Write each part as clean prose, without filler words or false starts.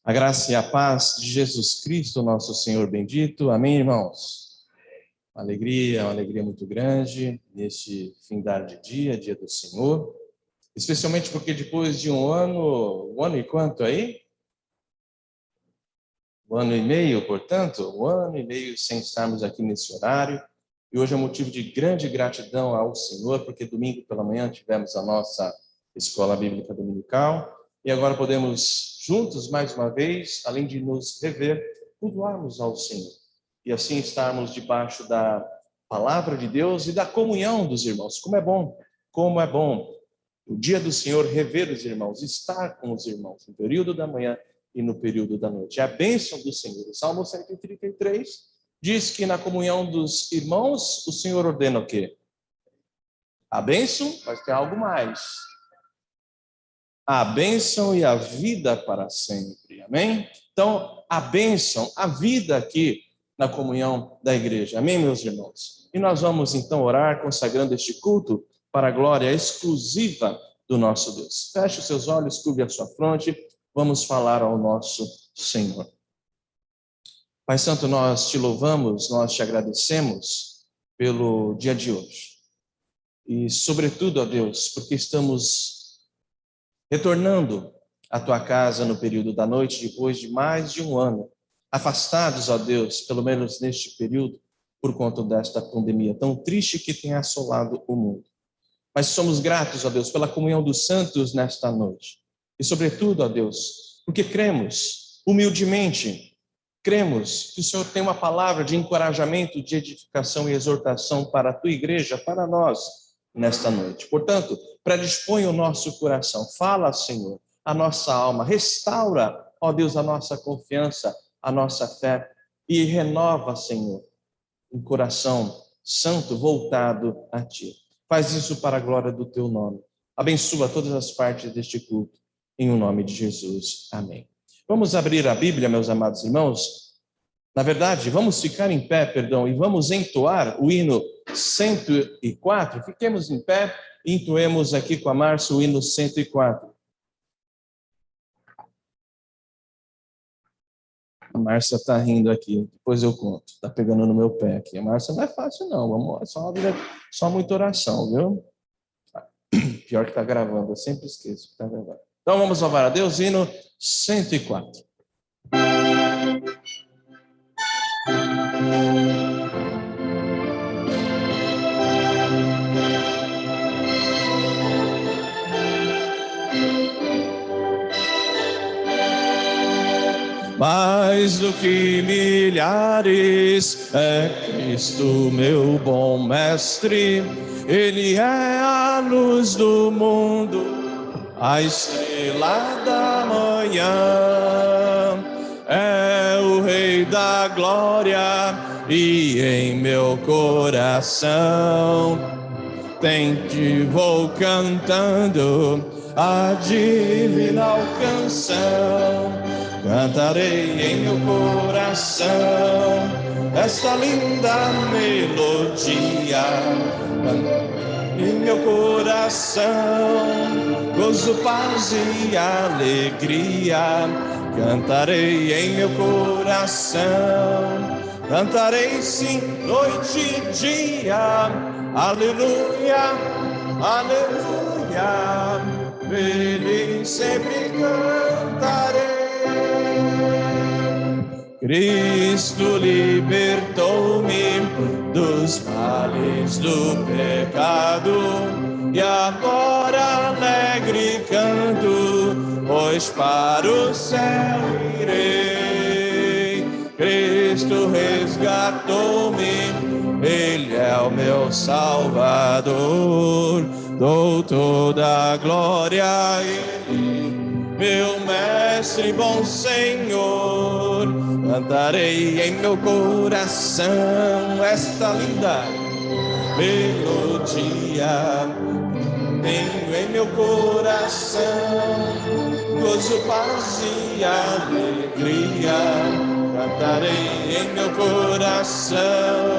A graça e a paz de Jesus Cristo, nosso Senhor bendito. Amém, irmãos? Uma alegria muito grande neste findar de dia do Senhor. Especialmente porque depois de um ano e quanto aí? 1 ano e meio, portanto, 1 ano e meio sem estarmos aqui nesse horário. E hoje é motivo de grande gratidão ao Senhor, porque domingo pela manhã tivemos a nossa escola bíblica dominical. E agora podemos juntos, mais uma vez, além de nos rever, cultuarmos ao Senhor. E assim estarmos debaixo da palavra de Deus e da comunhão dos irmãos. Como é bom o dia do Senhor rever os irmãos, estar com os irmãos no período da manhã e no período da noite. É a bênção do Senhor. O Salmo 133 diz que na comunhão dos irmãos, o Senhor ordena o quê? A bênção, mas tem algo mais. A bênção e a vida para sempre. Amém? Então, a bênção, a vida aqui na comunhão da igreja. Amém, meus irmãos? E nós vamos então orar, consagrando este culto para a glória exclusiva do nosso Deus. Feche os seus olhos, curve a sua fronte. Vamos falar ao nosso Senhor. Pai Santo, nós te louvamos, nós te agradecemos pelo dia de hoje. E, sobretudo, ó Deus, porque estamos retornando à tua casa no período da noite, depois de mais de um ano, afastados, ó Deus, pelo menos neste período, por conta desta pandemia tão triste que tem assolado o mundo. Mas somos gratos, ó Deus, pela comunhão dos santos nesta noite. E, sobretudo, ó Deus, porque cremos, humildemente, cremos que o Senhor tem uma palavra de encorajamento, de edificação e exortação para a tua igreja, para nós, nesta noite. Portanto, predispõe o nosso coração, fala, Senhor, a nossa alma, restaura, ó Deus, a nossa confiança, a nossa fé e renova, Senhor, um coração santo voltado a Ti. Faz isso para a glória do Teu nome. Abençoa todas as partes deste culto, em o nome de Jesus. Amém. Vamos abrir a Bíblia, meus amados irmãos. Na verdade, vamos ficar em pé, e vamos entoar o hino 104. Fiquemos em pé e entoemos aqui com a Márcia o hino 104. A Márcia está rindo aqui, depois eu conto. Está pegando no meu pé aqui. A Márcia não é fácil não, vamos, só muita oração, viu? Pior que está gravando, eu sempre esqueço que está gravando. Então vamos louvar a Deus, hino 104. Mais do que milhares é Cristo, meu bom mestre. Ele é a luz do mundo, a estrela da manhã. É o Rei da glória e em meu coração te vou cantando a divina canção. Cantarei em meu coração esta linda melodia. Em meu coração, gozo, paz e alegria. Cantarei em meu coração, cantarei sim, noite e dia. Aleluia, aleluia, feliz sempre cantarei. Cristo libertou-me dos males do pecado e agora alegre canto, pois para o céu irei. Cristo resgatou-me, Ele é o meu Salvador, dou toda a glória a Ele, meu mestre, bom Senhor. Cantarei em meu coração esta linda melodia. Tenho em meu coração gozo, paz e alegria. Cantarei em meu coração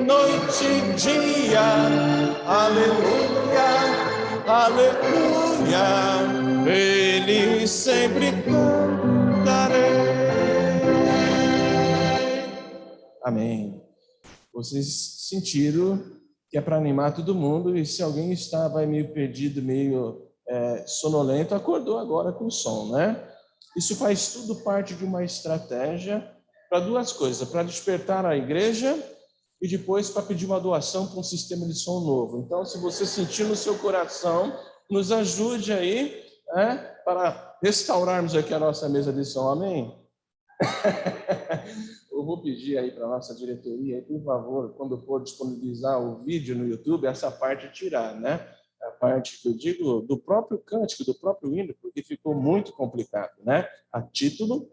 noite e dia. Aleluia, aleluia. dele sempre cantarei. Amém. Vocês sentiram que é para animar todo mundo, e se alguém estava meio perdido, meio sonolento, acordou agora com o som, né? Isso faz tudo parte de uma estratégia para duas coisas: para despertar a igreja e depois para pedir uma doação para um sistema de som novo. Então, se você sentir no seu coração, nos ajude aí, para restaurarmos aqui a nossa mesa de som. Amém? Eu vou pedir aí para a nossa diretoria, aí, por favor, quando for disponibilizar o vídeo no YouTube, essa parte tirar, né? A parte que eu digo do próprio cântico, do próprio hino, porque ficou muito complicado, né? A título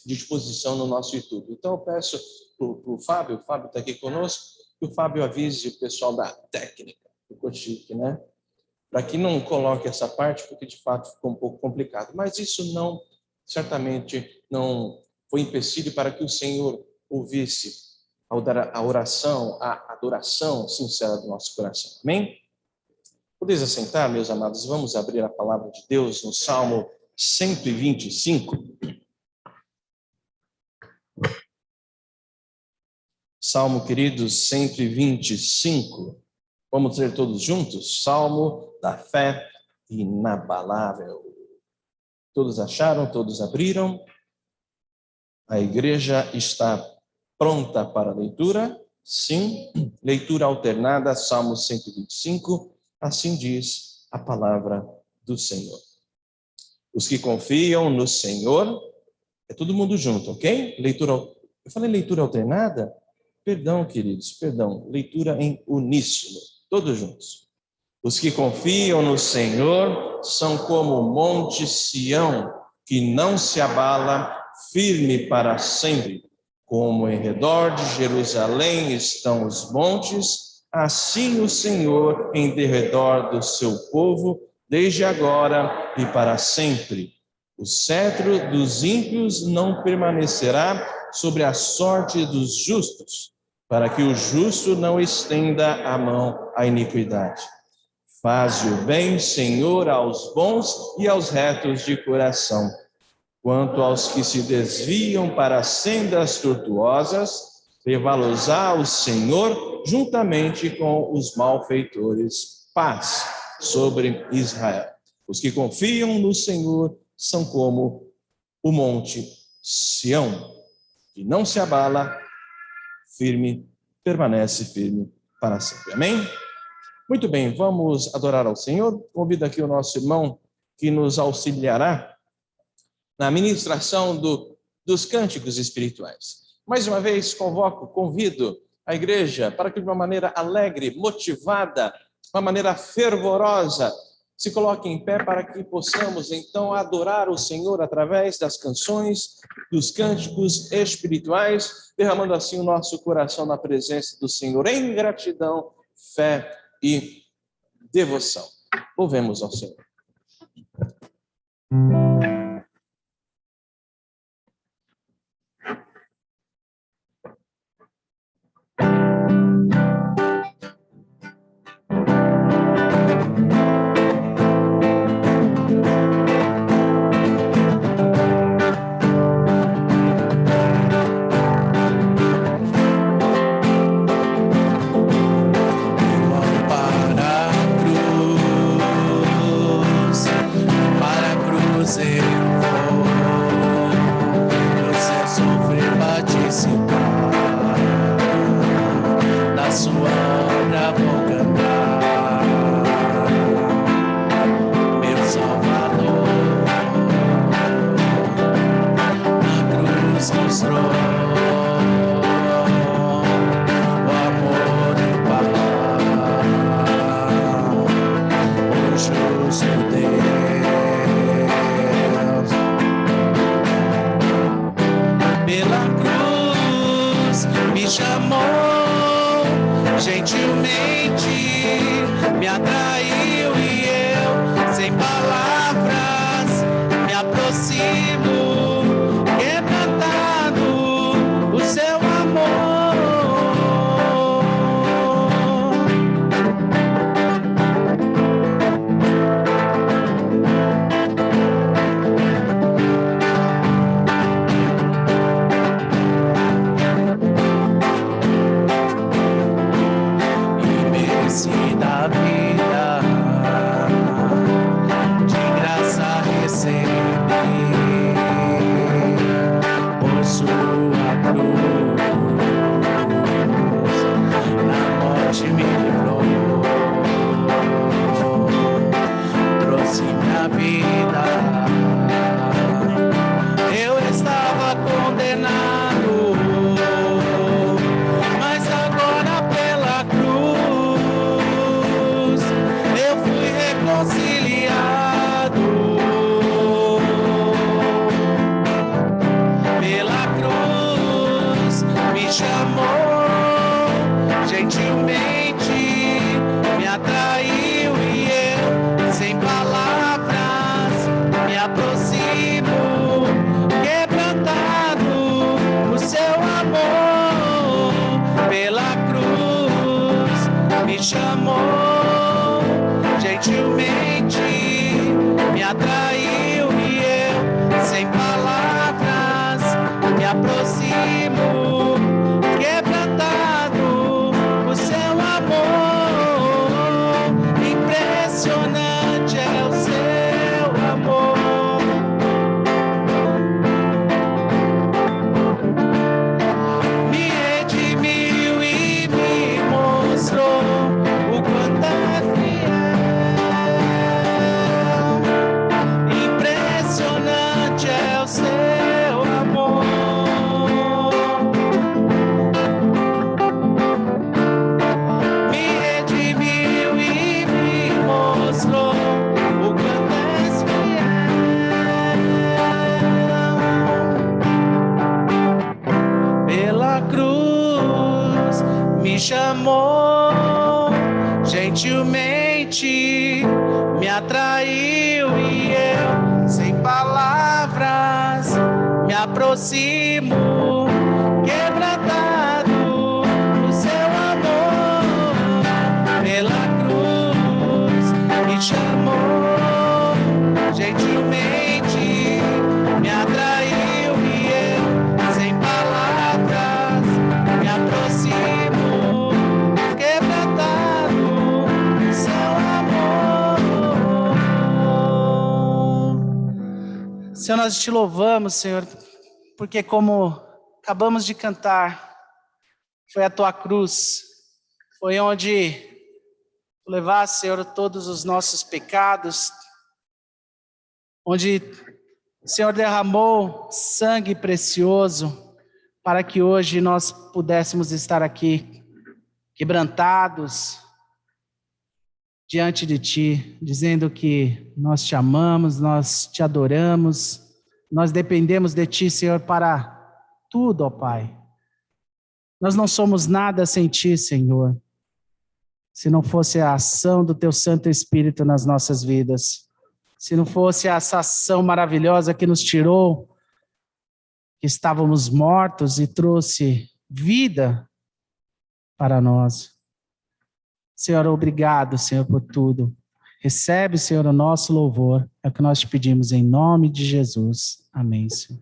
de exposição no nosso YouTube. Então, eu peço para o Fábio está aqui conosco, que o Fábio avise o pessoal da técnica, ficou chique, né? Para que não coloque essa parte, porque de fato ficou um pouco complicado. Mas isso não, certamente, não foi empecilho para que o Senhor ouvisse a oração, a adoração sincera do nosso coração. Amém? Podeis assentar, meus amados, vamos abrir a palavra de Deus no Salmo 125. Salmo, queridos, 125. Vamos ler todos juntos? Salmo da fé inabalável. Todos acharam? Todos abriram? A igreja está pronta para a leitura? Sim. Leitura alternada, Salmo 125. Assim diz a palavra do Senhor. Os que confiam no Senhor, é todo mundo junto, ok? Eu falei leitura alternada? Perdão, queridos, perdão. Leitura em uníssono, todos juntos. Os que confiam no Senhor são como o monte Sião, que não se abala, firme para sempre. Como em redor de Jerusalém estão os montes, assim o Senhor em derredor do seu povo, desde agora e para sempre. O cetro dos ímpios não permanecerá sobre a sorte dos justos, para que o justo não estenda a mão à iniquidade. Faze o bem, Senhor, aos bons e aos retos de coração. Quanto aos que se desviam para sendas tortuosas, levá-los-á o Senhor juntamente com os malfeitores. Paz sobre Israel. Os que confiam no Senhor são como o monte Sião, que não se abala, firme, permanece firme para sempre. Amém? Muito bem, vamos adorar ao Senhor. Convido aqui o nosso irmão que nos auxiliará na ministração dos cânticos espirituais. Mais uma vez, convido a igreja para que de uma maneira alegre, motivada, uma maneira fervorosa, se coloque em pé para que possamos então adorar o Senhor através das canções, dos cânticos espirituais, derramando assim o nosso coração na presença do Senhor em gratidão, fé e devoção. Louvemos ao Senhor. minha vida. Eu estava condenado, mas agora pela cruz eu fui reconciliado. Pela cruz me chamou gentilmente, me atraiu e eu, sem palavras, me aproximo, quebrantado no seu amor. Pela cruz me chamou gentilmente, me atraiu e eu, sem palavras, me aproximo, quebrantado o seu amor. Impressionante é o seu amor. Me redimiu e me mostrou o quanto é fiel. Impressionante é o seu amor. Me redimiu e me mostrou o quanto és fiel. Pela cruz me chamou gentilmente, me atraiu e eu, sem palavras, me aproximo, quebrantado no seu amor. Pela cruz me chamou gentilmente, me atraiu e eu, sem palavras, me aproximo, quebrantado no seu amor. Senhor, nós te louvamos, Senhor, porque como acabamos de cantar, foi a tua cruz, foi onde tu levaste, Senhor, todos os nossos pecados, onde o Senhor derramou sangue precioso para que hoje nós pudéssemos estar aqui quebrantados diante de ti, dizendo que nós te amamos, nós te adoramos, nós dependemos de ti, Senhor, para tudo, ó Pai. Nós não somos nada sem ti, Senhor, se não fosse a ação do teu Santo Espírito nas nossas vidas, se não fosse essa ação maravilhosa que nos tirou, que estávamos mortos e trouxe vida para nós. Senhor, obrigado, Senhor, por tudo. Recebe, Senhor, o nosso louvor. É o que nós te pedimos em nome de Jesus. Amém, Senhor.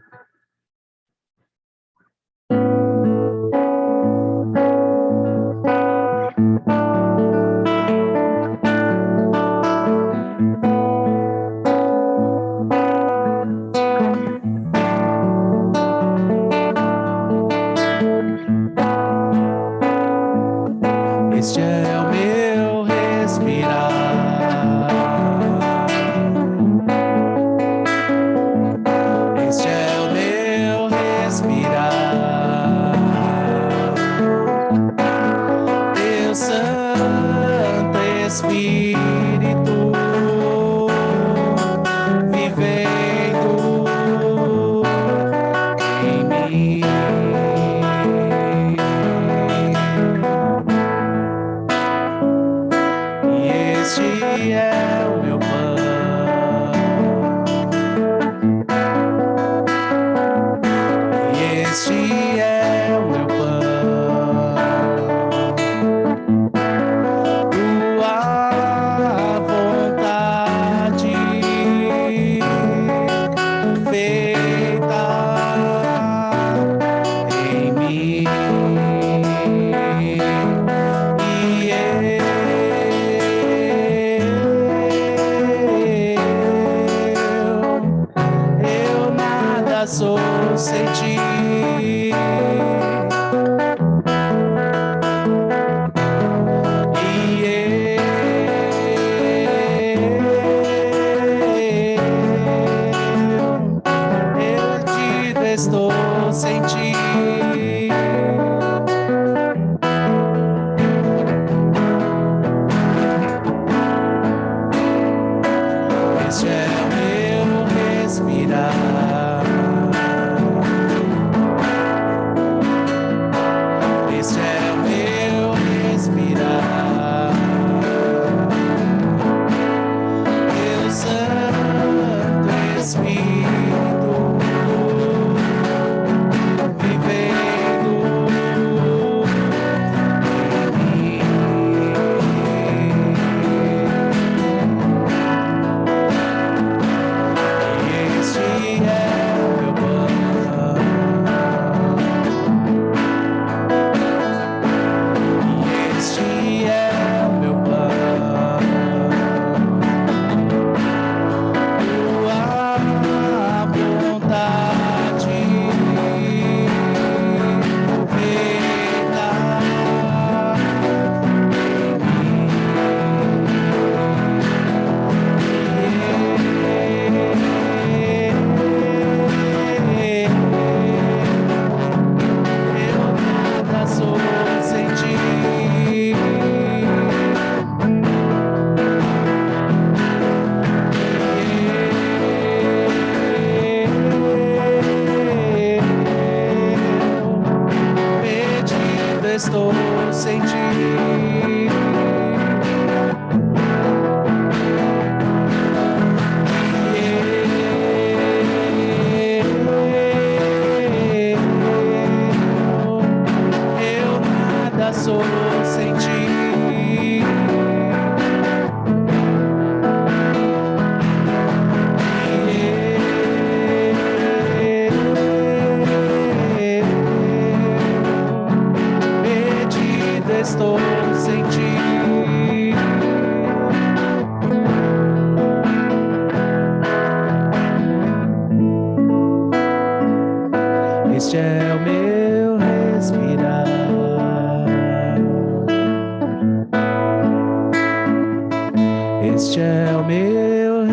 Este é o meu respirar. Este é o meu respirar. Teu Santo Espírito vivendo em mim. Este é o meu pão, e este é o meu pão, tua vontade feita em mim. Sou sem ti. E respirar. Este é o meu respirar. Teu Santo Espírito vivendo em mim. Este é o meu pão. Este é o meu pão. Tua vontade feita em mim. Eu nada sou sem ti. Perdido estou sem ti. Eu nada sou sem ti. Perdido estou sem ti. Este é o meu respirar. Este é o meu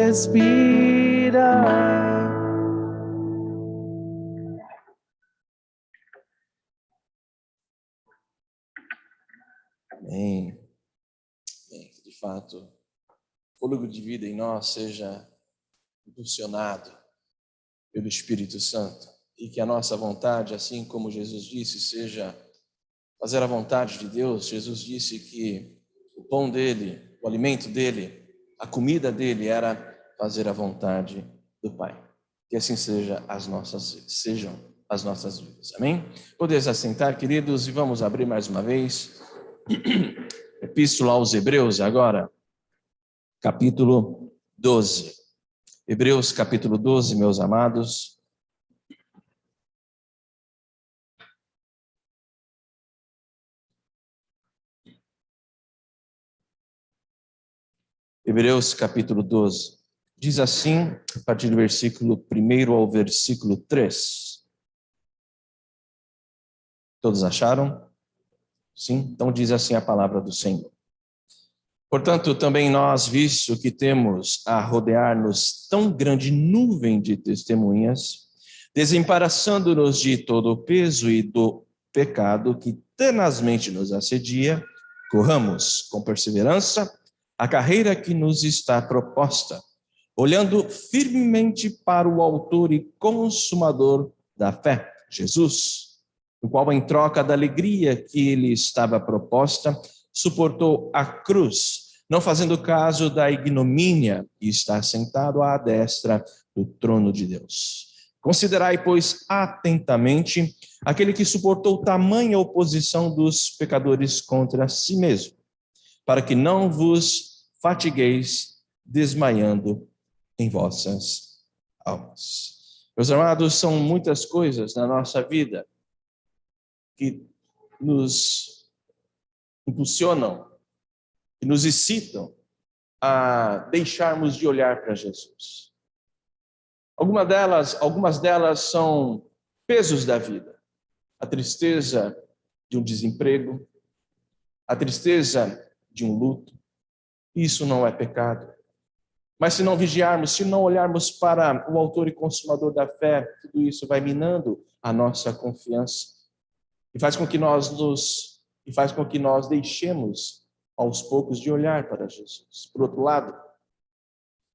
respirar. Amém. Bem, que de fato, o fôlego de vida em nós seja impulsionado pelo Espírito Santo e que a nossa vontade, assim como Jesus disse, seja fazer a vontade de Deus. Jesus disse que o pão dele, o alimento dele, a comida dele era fazer a vontade do Pai. Que assim sejam as nossas vidas. Amém? Podeis assentar, queridos, e vamos abrir mais uma vez Epístola aos Hebreus agora, capítulo 12. Hebreus capítulo 12, meus amados. Hebreus capítulo 12. Diz assim, a partir do versículo 1 ao versículo 3. Todos acharam? Sim? Então diz assim a palavra do Senhor. Portanto, também nós, visto que temos a rodear-nos tão grande nuvem de testemunhas, desembaraçando-nos de todo o peso e do pecado que tenazmente nos assedia, corramos com perseverança a carreira que nos está proposta, olhando firmemente para o autor e consumador da fé, Jesus, o qual, em troca da alegria que lhe estava proposta, suportou a cruz, não fazendo caso da ignomínia, e está sentado à destra do trono de Deus. Considerai, pois, atentamente aquele que suportou tamanha oposição dos pecadores contra si mesmo, para que não vos fatigueis desmaiando em vossas almas. Meus amados, são muitas coisas na nossa vida que nos impulsionam, que nos excitam a deixarmos de olhar para Jesus. Algumas delas são pesos da vida. A tristeza de um desemprego, a tristeza de um luto. Isso não é pecado. Mas se não vigiarmos, se não olharmos para o autor e consumador da fé, tudo isso vai minando a nossa confiança e faz com que nós deixemos aos poucos de olhar para Jesus. Por outro lado,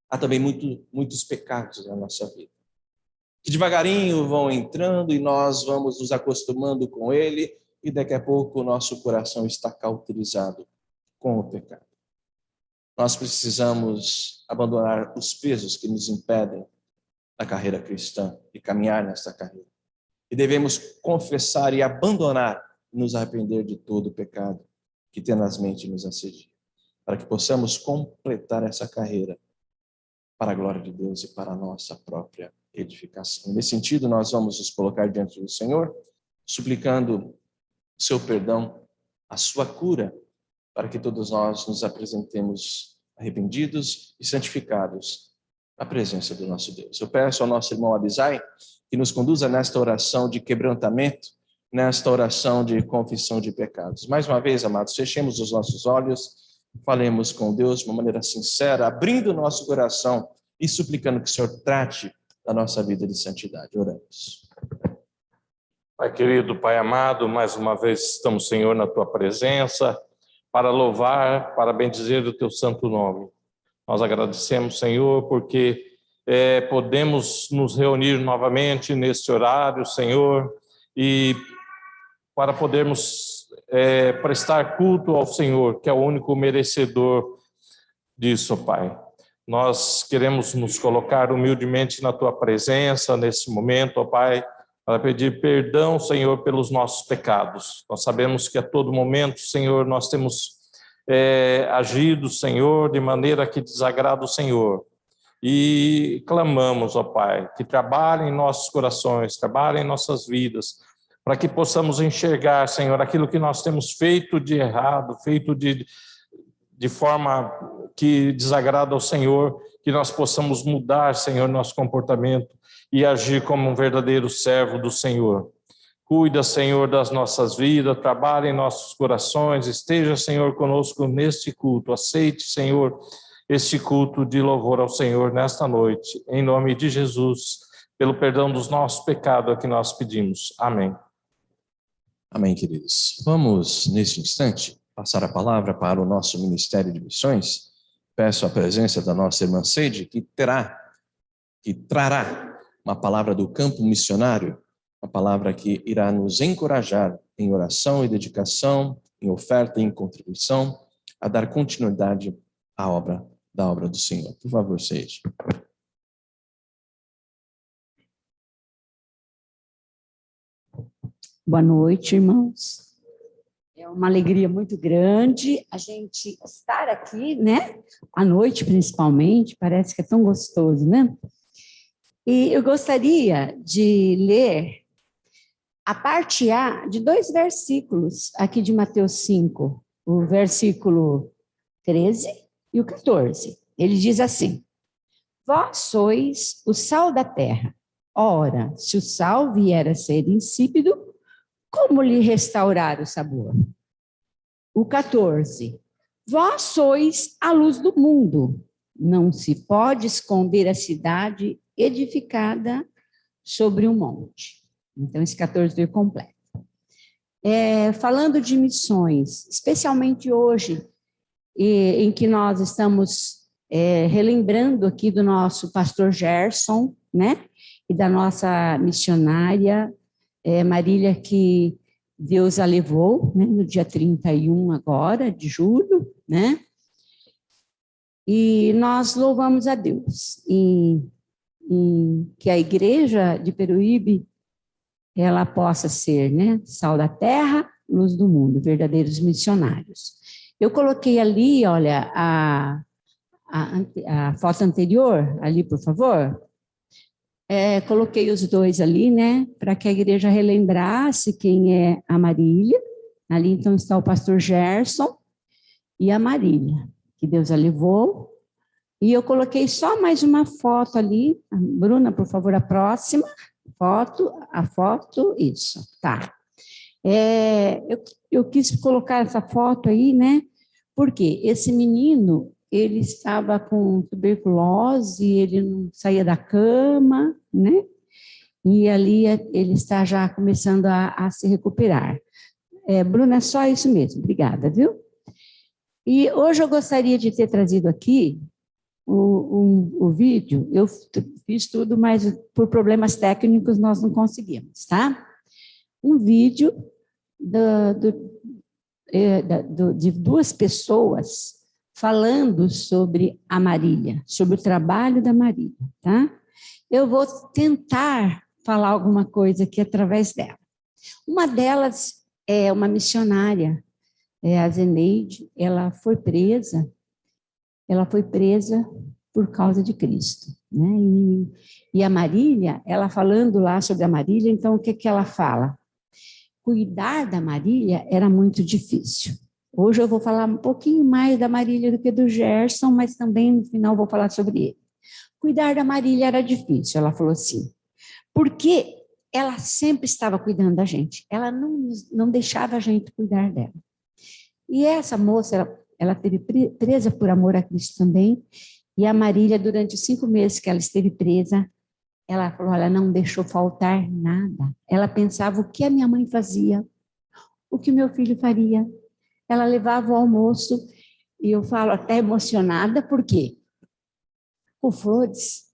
há também muitos pecados na nossa vida, que devagarinho vão entrando e nós vamos nos acostumando com ele, e daqui a pouco o nosso coração está cauterizado com o pecado. Nós precisamos abandonar os pesos que nos impedem da carreira cristã e caminhar nesta carreira. E devemos confessar e abandonar, nos arrepender de todo o pecado que tenazmente nos assedia, para que possamos completar essa carreira para a glória de Deus e para a nossa própria edificação. Nesse sentido, nós vamos nos colocar diante do Senhor, suplicando o seu perdão, a sua cura, para que todos nós nos apresentemos arrependidos e santificados na presença do nosso Deus. Eu peço ao nosso irmão Abisai que nos conduza nesta oração de quebrantamento, nesta oração de confissão de pecados. Mais uma vez, amados, fechemos os nossos olhos, falemos com Deus de uma maneira sincera, abrindo o nosso coração e suplicando que o Senhor trate da nossa vida de santidade. Oramos. Pai querido, Pai amado, mais uma vez estamos, Senhor, na Tua presença, para louvar, para bendizer o Teu santo nome. Nós agradecemos, Senhor, porque podemos nos reunir novamente neste horário, Senhor, e para podermos prestar culto ao Senhor, que é o único merecedor disso, Pai. Nós queremos nos colocar humildemente na Tua presença nesse momento, ó Pai, para pedir perdão, Senhor, pelos nossos pecados. Nós sabemos que a todo momento, Senhor, nós temos agido, Senhor, de maneira que desagrada o Senhor. E clamamos, ó Pai, que trabalhe em nossos corações, trabalhe em nossas vidas, para que possamos enxergar, Senhor, aquilo que nós temos feito de errado, feito de forma que desagrada ao Senhor, que nós possamos mudar, Senhor, nosso comportamento e agir como um verdadeiro servo do Senhor. Cuida, Senhor, das nossas vidas, trabalhe em nossos corações, esteja, Senhor, conosco neste culto. Aceite, Senhor, este culto de louvor ao Senhor nesta noite. Em nome de Jesus, pelo perdão dos nossos pecados, é que nós pedimos. Amém. Amém, queridos. Vamos, neste instante, passar a palavra para o nosso Ministério de Missões. Peço a presença da nossa irmã Seide, que trará uma palavra do campo missionário, uma palavra que irá nos encorajar em oração e dedicação, em oferta e em contribuição, a dar continuidade à obra do Senhor. Por favor, Seide. Boa noite, irmãos. É uma alegria muito grande a gente estar aqui, né? À noite, principalmente, parece que é tão gostoso, né? E eu gostaria de ler a parte A de 2 versículos aqui de Mateus 5, o versículo 13 e o 14. Ele diz assim: Vós sois o sal da terra. Ora, se o sal vier a ser insípido, como lhe restaurar o sabor? O 14. Vós sois a luz do mundo. Não se pode esconder a cidade edificada sobre um monte. Então, esse 14 veio completo. Falando de missões, especialmente hoje, em que nós estamos relembrando aqui do nosso pastor Gerson, né? E da nossa missionária Marília, que Deus a levou, né, no dia 31 agora, de julho, né? E nós louvamos a Deus em que a igreja de Peruíbe, ela possa ser, né, sal da terra, luz do mundo, verdadeiros missionários. Eu coloquei ali, olha, a foto anterior, ali, por favor. Coloquei os dois ali, né, para que a igreja relembrasse quem é a Marília. Ali, então, está o pastor Gerson e a Marília, que Deus a levou. E eu coloquei só mais uma foto ali. Bruna, por favor, a próxima foto, isso, tá. Eu quis colocar essa foto aí, né, porque esse menino, ele estava com tuberculose, ele não saía da cama, né? E ali ele está já começando a se recuperar. Bruna, é só isso mesmo, obrigada, viu? E hoje eu gostaria de ter trazido aqui o vídeo, eu fiz tudo, mas por problemas técnicos nós não conseguimos, tá? Um vídeo de duas pessoas falando sobre a Marília, sobre o trabalho da Marília, tá? Eu vou tentar falar alguma coisa aqui através dela. Uma delas é uma missionária, a Zeneide, ela foi presa por causa de Cristo, né? E a Marília, ela falando lá sobre a Marília, então o que que ela fala? Cuidar da Marília era muito difícil. Hoje eu vou falar um pouquinho mais da Marília do que do Gerson, mas também no final vou falar sobre ele. Cuidar da Marília era difícil, ela falou assim, porque ela sempre estava cuidando da gente, ela não deixava a gente cuidar dela. E essa moça, ela teve presa por amor a Cristo também, e a Marília, durante os 5 meses que ela esteve presa, ela falou, ela não deixou faltar nada. Ela pensava o que a minha mãe fazia, o que o meu filho faria. Ela levava o almoço, e eu falo até emocionada, por quê? Com flores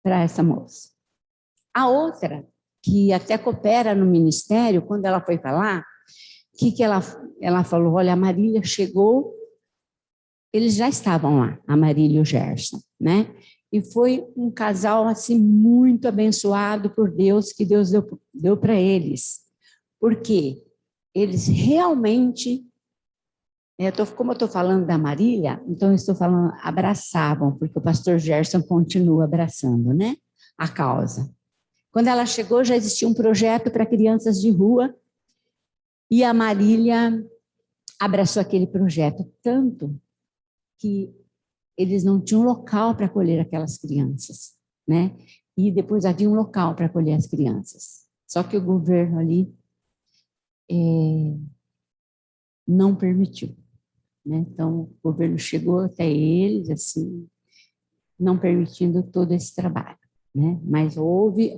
para essa moça. A outra, que até coopera no ministério, quando ela foi para lá, que ela falou, olha, a Marília chegou, eles já estavam lá, a Marília e o Gerson, né? E foi um casal, assim, muito abençoado por Deus, que Deus deu para eles. Porque eles realmente, como eu estou falando da Marília, então eu estou falando, abraçavam, porque o pastor Gerson continua abraçando, né? A causa. Quando ela chegou, já existia um projeto para crianças de rua, e a Marília abraçou aquele projeto, tanto que eles não tinham local para acolher aquelas crianças, né? E depois havia um local para acolher as crianças. Só que o governo ali não permitiu, né? Então, o governo chegou até eles, assim, não permitindo todo esse trabalho, né? Mas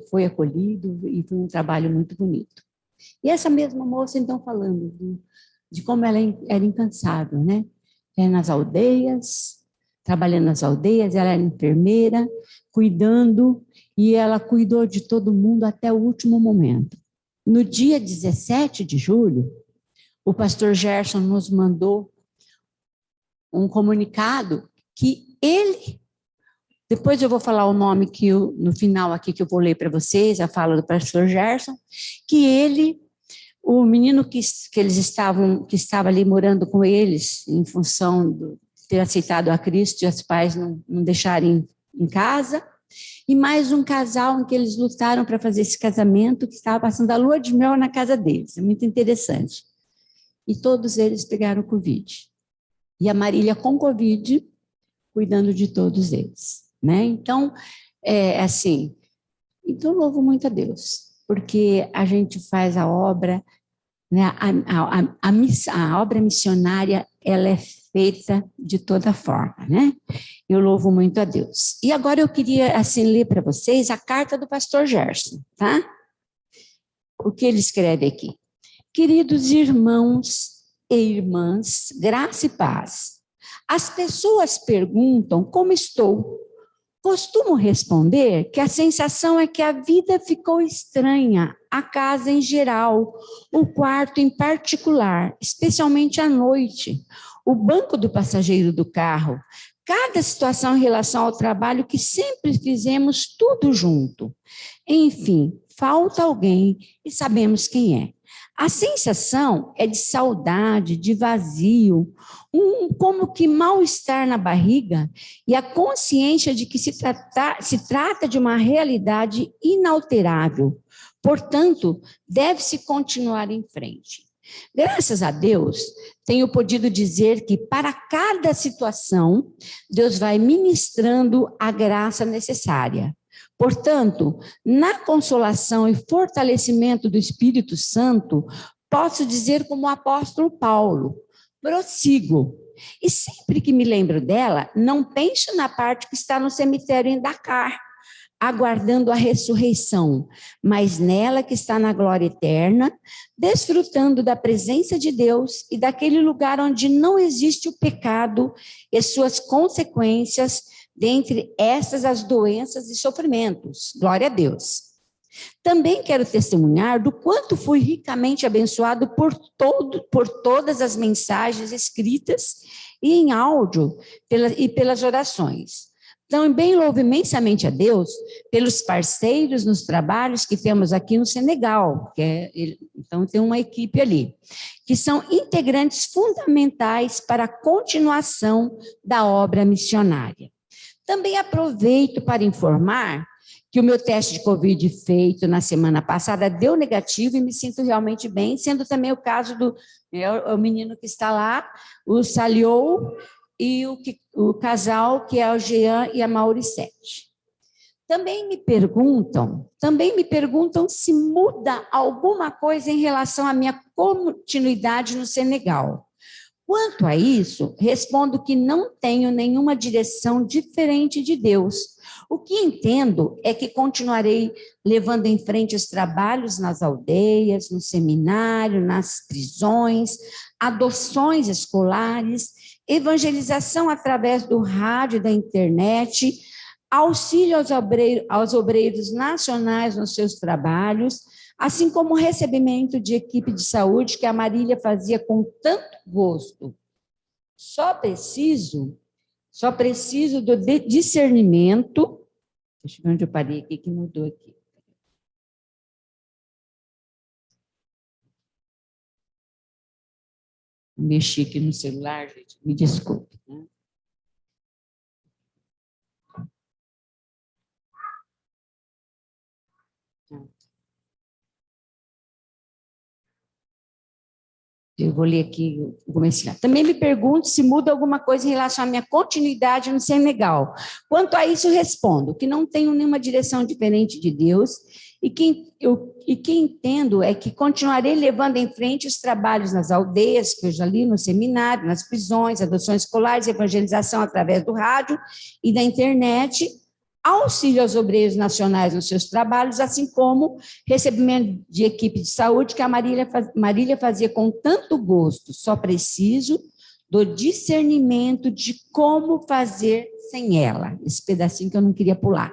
foi acolhido e foi um trabalho muito bonito. E essa mesma moça, então, falando de como ela era incansável, né? Nas aldeias, trabalhando nas aldeias, ela era enfermeira, cuidando, e ela cuidou de todo mundo até o último momento. No dia 17 de julho, o pastor Gerson nos mandou um comunicado que ele, depois eu vou falar o nome no final aqui que eu vou ler para vocês, a fala do pastor Gerson, que ele, o menino que estava ali morando com eles, em função de ter aceitado a Cristo e os pais não deixarem em casa, e mais um casal em que eles lutaram para fazer esse casamento, que estava passando a lua de mel na casa deles, é muito interessante. E todos eles pegaram Covid. E a Marília com Covid, cuidando de todos eles, né? Então, assim, então louvo muito a Deus, porque a gente faz a obra, né? A obra missionária, ela é feita de toda forma, né? Eu louvo muito a Deus. E agora eu queria, assim, ler para vocês a carta do pastor Gerson, tá? O que ele escreve aqui. Queridos irmãos e irmãs, graça e paz. As pessoas perguntam como estou. Costumo responder que a sensação é que a vida ficou estranha, a casa em geral, o quarto em particular, especialmente à noite, o banco do passageiro do carro, cada situação em relação ao trabalho que sempre fizemos tudo junto. Enfim, falta alguém e sabemos quem é. A sensação é de saudade, de vazio, como que mal-estar na barriga e a consciência de que se trata de uma realidade inalterável. Portanto, deve-se continuar em frente. Graças a Deus, tenho podido dizer que para cada situação, Deus vai ministrando a graça necessária. Portanto, na consolação e fortalecimento do Espírito Santo, posso dizer como o apóstolo Paulo, prossigo. E sempre que me lembro dela, não penso na parte que está no cemitério em Dakar, aguardando a ressurreição, mas nela que está na glória eterna, desfrutando da presença de Deus e daquele lugar onde não existe o pecado e suas consequências, dentre essas as doenças e sofrimentos. Glória a Deus. Também quero testemunhar do quanto fui ricamente abençoado por todas as mensagens escritas e em áudio e pelas orações. Também louvo imensamente a Deus pelos parceiros nos trabalhos que temos aqui no Senegal, então tem uma equipe ali, que são integrantes fundamentais para a continuação da obra missionária. Também aproveito para informar que o meu teste de Covid feito na semana passada deu negativo e me sinto realmente bem, sendo também o caso do o menino que está lá, o Saliou, e o casal que é o Jean e a Mauricete. Também me perguntam se muda alguma coisa em relação à minha continuidade no Senegal. Quanto a isso, respondo que não tenho nenhuma direção diferente de Deus. O que entendo é que continuarei levando em frente os trabalhos nas aldeias, no seminário, nas prisões, adoções escolares, evangelização através do rádio e da internet, auxílio aos obreiros nacionais nos seus trabalhos, assim como o recebimento de equipe de saúde que a Marília fazia com tanto gosto. Só preciso do discernimento. Deixa eu ver onde eu parei aqui, que mudou aqui. Mexi aqui no celular, gente, me desculpe. Né? Eu vou ler aqui o começo. Também me pergunto se muda alguma coisa em relação à minha continuidade no Senegal. Quanto a isso, respondo que não tenho nenhuma direção diferente de Deus e que entendo é que continuarei levando em frente os trabalhos nas aldeias, que eu já li no seminário, nas prisões, adoções escolares, evangelização através do rádio e da internet, auxílio aos obreiros nacionais nos seus trabalhos, assim como recebimento de equipe de saúde que a Marília fazia com tanto gosto. Só preciso do discernimento de como fazer sem ela. Esse pedacinho que eu não queria pular.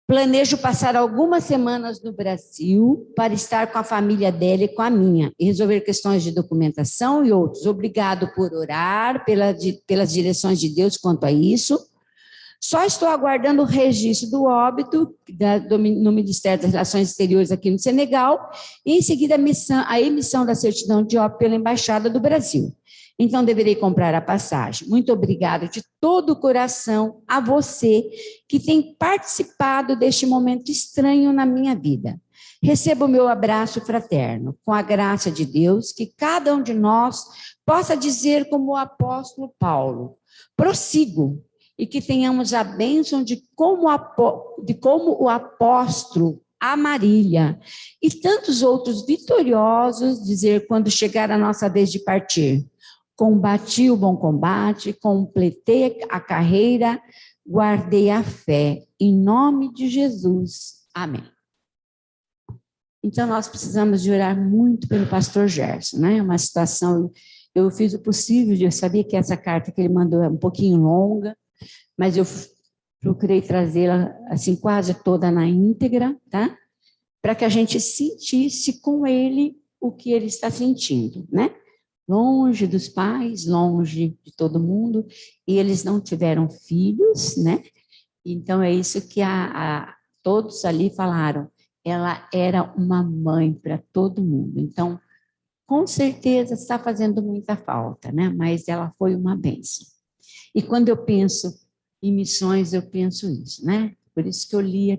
Planejo passar algumas semanas no Brasil para estar com a família dela e com a minha, e resolver questões de documentação e outros. Obrigado por orar pelas direções de Deus quanto a isso. Só estou aguardando o registro do óbito no Ministério das Relações Exteriores aqui no Senegal e, em seguida, a emissão da certidão de óbito pela Embaixada do Brasil. Então, deverei comprar a passagem. Muito obrigada de todo o coração a você que tem participado deste momento estranho na minha vida. Receba o meu abraço fraterno, com a graça de Deus, que cada um de nós possa dizer como o apóstolo Paulo, prossigo, e que tenhamos a bênção de como o apóstolo a Marília e tantos outros vitoriosos dizer quando chegar a nossa vez de partir: combati o bom combate, completei a carreira, guardei a fé, em nome de Jesus. Amém. Então, nós precisamos de orar muito pelo pastor Gerson, né? Uma situação, eu fiz o possível, eu sabia que essa carta que ele mandou é um pouquinho longa, mas eu procurei trazê-la assim quase toda na íntegra, tá? Para que a gente sentisse com ele o que ele está sentindo, né? Longe dos pais, longe de todo mundo, e eles não tiveram filhos, né? Então é isso que todos ali falaram. Ela era uma mãe para todo mundo. Então, com certeza está fazendo muita falta, né? Mas ela foi uma bênção. E quando eu penso em missões, eu penso isso, né? Por isso que eu li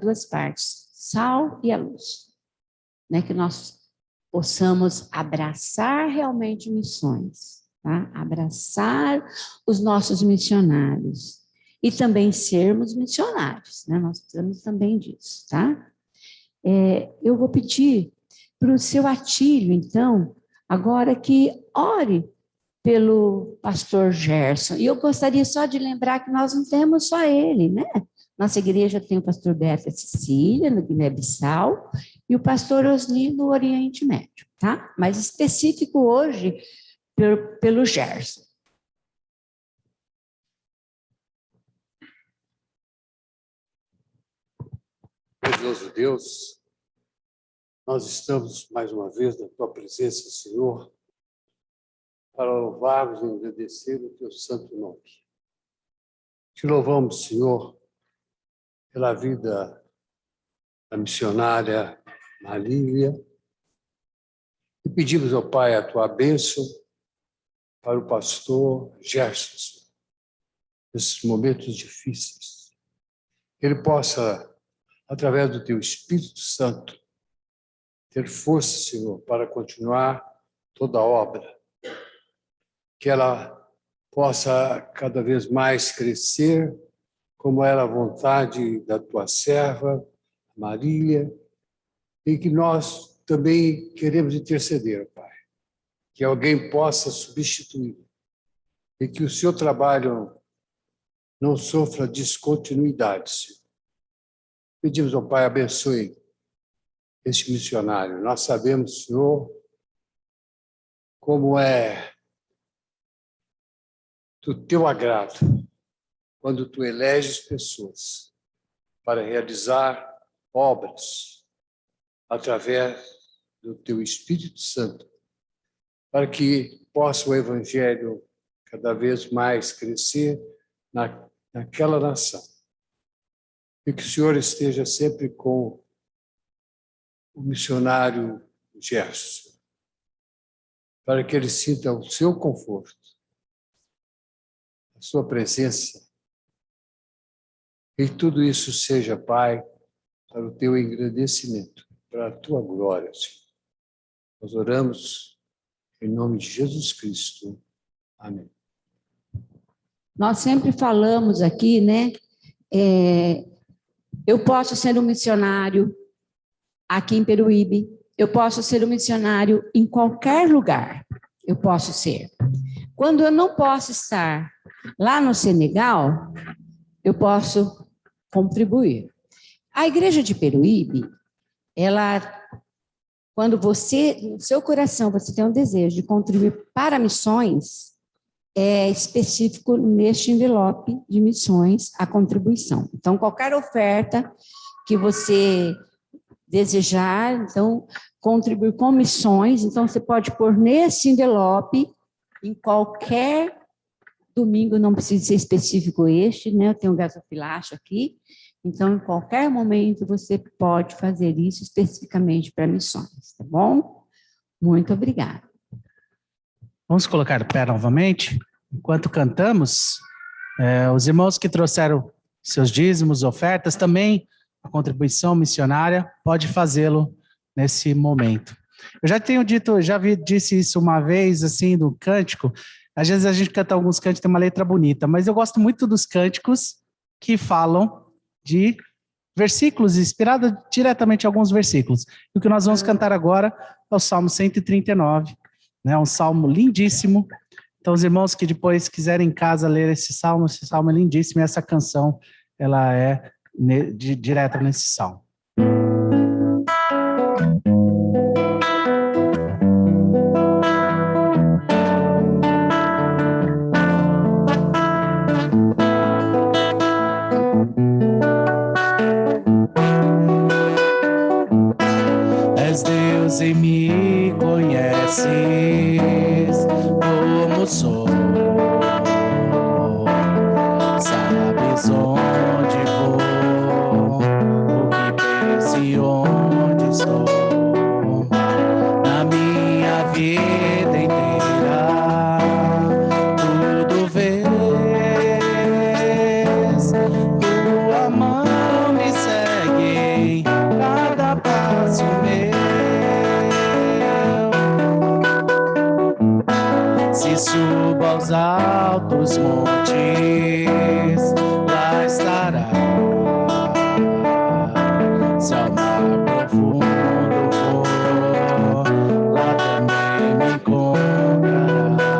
duas partes, sal e a luz, né? Que nós possamos abraçar realmente missões, tá? Abraçar os nossos missionários e também sermos missionários, né? Nós precisamos também disso, tá? Eu vou pedir para o seu Atílio, então, agora que ore pelo pastor Gerson. E eu gostaria só de lembrar que nós não temos só ele, né? Nossa igreja tem o pastor Beata Cecília, no Guiné-Bissau, e o pastor Osni, no Oriente Médio, tá? Mas específico hoje pelo Gerson. Grandioso Deus, nós estamos mais uma vez na tua presença, Senhor, para louvarmos e agradecer o teu santo nome. Te louvamos, Senhor, pela vida da missionária Marília e pedimos ao Pai a tua bênção para o pastor Gerson, nesses momentos difíceis. Que ele possa, através do teu Espírito Santo, ter força, Senhor, para continuar toda a obra. Que ela possa cada vez mais crescer, como era a vontade da tua serva, Marília, e que nós também queremos interceder, Pai. Que alguém possa substituir e que o seu trabalho não sofra descontinuidade, Senhor. Pedimos ao Pai, abençoe este missionário. Nós sabemos, Senhor, como é do teu agrado quando tu eleges pessoas para realizar obras através do teu Espírito Santo, para que possa o Evangelho cada vez mais crescer naquela nação. E que o Senhor esteja sempre com o missionário Gerson, para que ele sinta o seu conforto, a sua presença, e tudo isso seja, Pai, para o teu engrandecimento, para a tua glória, Senhor. Nós oramos em nome de Jesus Cristo. Amém. Nós sempre falamos aqui, né? Eu posso ser um missionário aqui em Peruíbe, eu posso ser um missionário em qualquer lugar, eu posso ser. Quando eu não posso estar lá no Senegal, eu posso contribuir. A igreja de Peruíbe, ela, quando você, no seu coração, você tem um desejo de contribuir para missões, é específico neste envelope de missões a contribuição. Então, qualquer oferta que você desejar, então, contribuir com missões, então você pode pôr nesse envelope, em qualquer domingo, não precisa ser específico este, né? Eu tenho um gasofilacho aqui, então, em qualquer momento, você pode fazer isso especificamente para missões, tá bom? Muito obrigada. Vamos colocar o pé novamente. Enquanto cantamos, os irmãos que trouxeram seus dízimos, ofertas, também a contribuição missionária, pode fazê-lo nesse momento. Eu já tenho dito, disse isso uma vez, assim, do cântico. Às vezes a gente canta alguns cânticos, tem uma letra bonita, mas eu gosto muito dos cânticos que falam de versículos, inspirados diretamente em alguns versículos. E o que nós vamos cantar agora é o Salmo 139, né? Um salmo lindíssimo. Então, os irmãos que depois quiserem em casa ler esse salmo é lindíssimo, e essa canção, ela é direta nesse salmo. És Deus e me conheces como sou, sabes onde vou, o que penso e onde estou, na minha vida inteira, tudo vês, tua mão me segue em cada passo meu. Se subo aos altos montes, lá estará. Se ao mar profundo for, lá também me encontrará.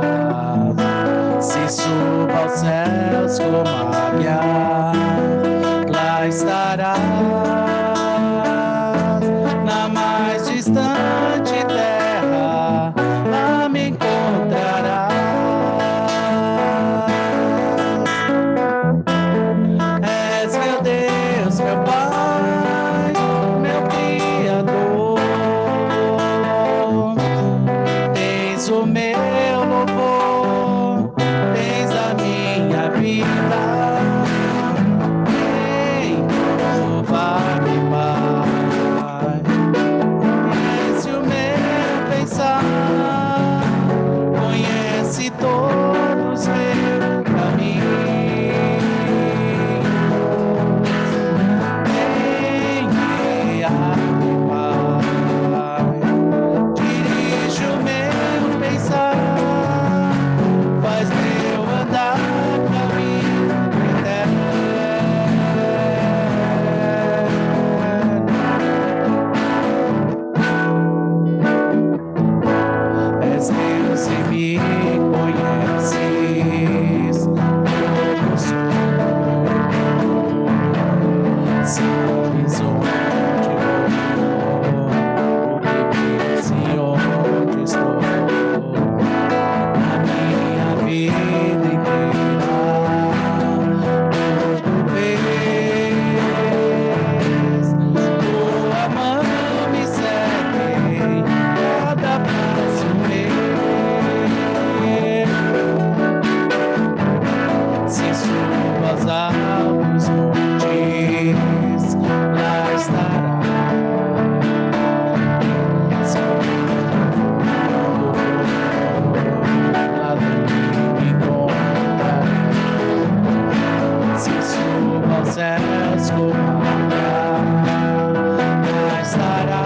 aos altos montes, lá estará. Se suba aos céus como lá estará.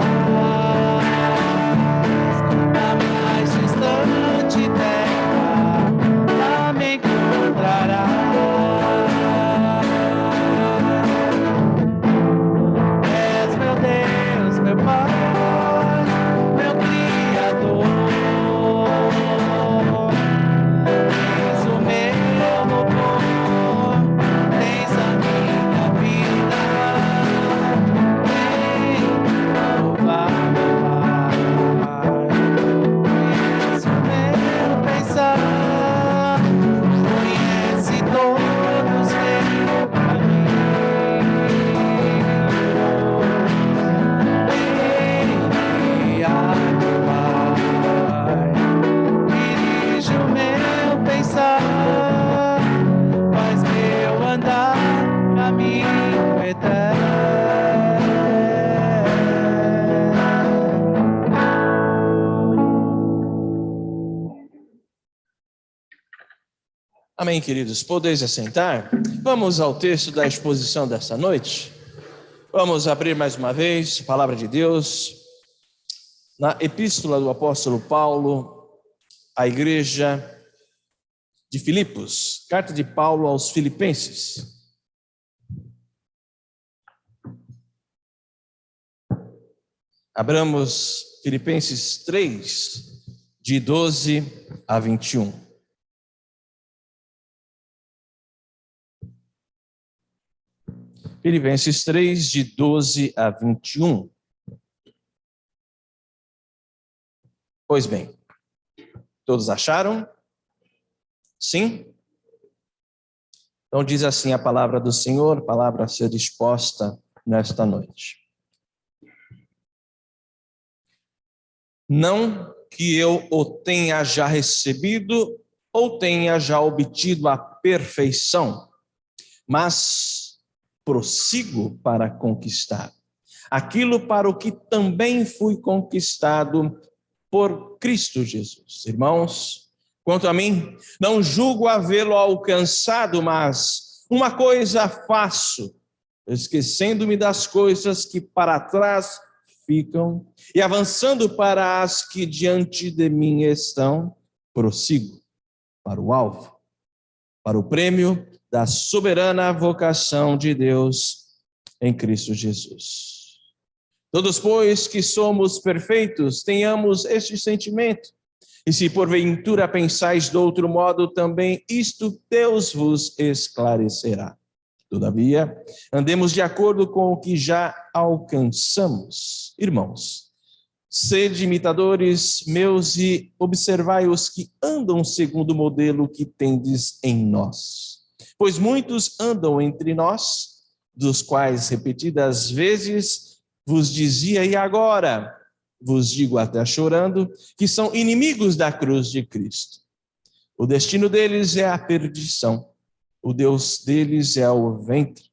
Na mais distante terra, lá me encontrará. És meu Deus, meu Pai, meu Criador. És o meu louvor, tens a minha vida. Vem louvar, meu Pai. És o meu pensar, conhece todos meus caminhos. Vem guiar, meu Pai. Dirige o meu pensar, faz meu andar caminho eterno. Amém, queridos. Podeis assentar? Vamos ao texto da exposição desta noite. Vamos abrir mais uma vez a palavra de Deus na epístola do apóstolo Paulo à igreja de Filipos, carta de Paulo aos Filipenses. Abramos Filipenses 3, de 12 a 21. Filipenses 3, de 12 a 21. Pois bem, todos acharam? Sim? Então diz assim a palavra do Senhor, palavra a ser exposta nesta noite. Não que eu o tenha já recebido ou tenha já obtido a perfeição, mas prossigo para conquistar aquilo para o que também fui conquistado por Cristo Jesus. Irmãos, quanto a mim, não julgo havê-lo alcançado, mas uma coisa faço, esquecendo-me das coisas que para trás ficam e avançando para as que diante de mim estão, prossigo para o alvo, para o prêmio da soberana vocação de Deus em Cristo Jesus. Todos, pois, que somos perfeitos, tenhamos este sentimento. E se porventura pensais de outro modo, também isto Deus vos esclarecerá. Todavia, andemos de acordo com o que já alcançamos. Irmãos, sede imitadores meus e observai os que andam segundo o modelo que tendes em nós. Pois muitos andam entre nós, dos quais repetidas vezes vos dizia, e agora vos digo até chorando, que são inimigos da cruz de Cristo. O destino deles é a perdição, o Deus deles é o ventre,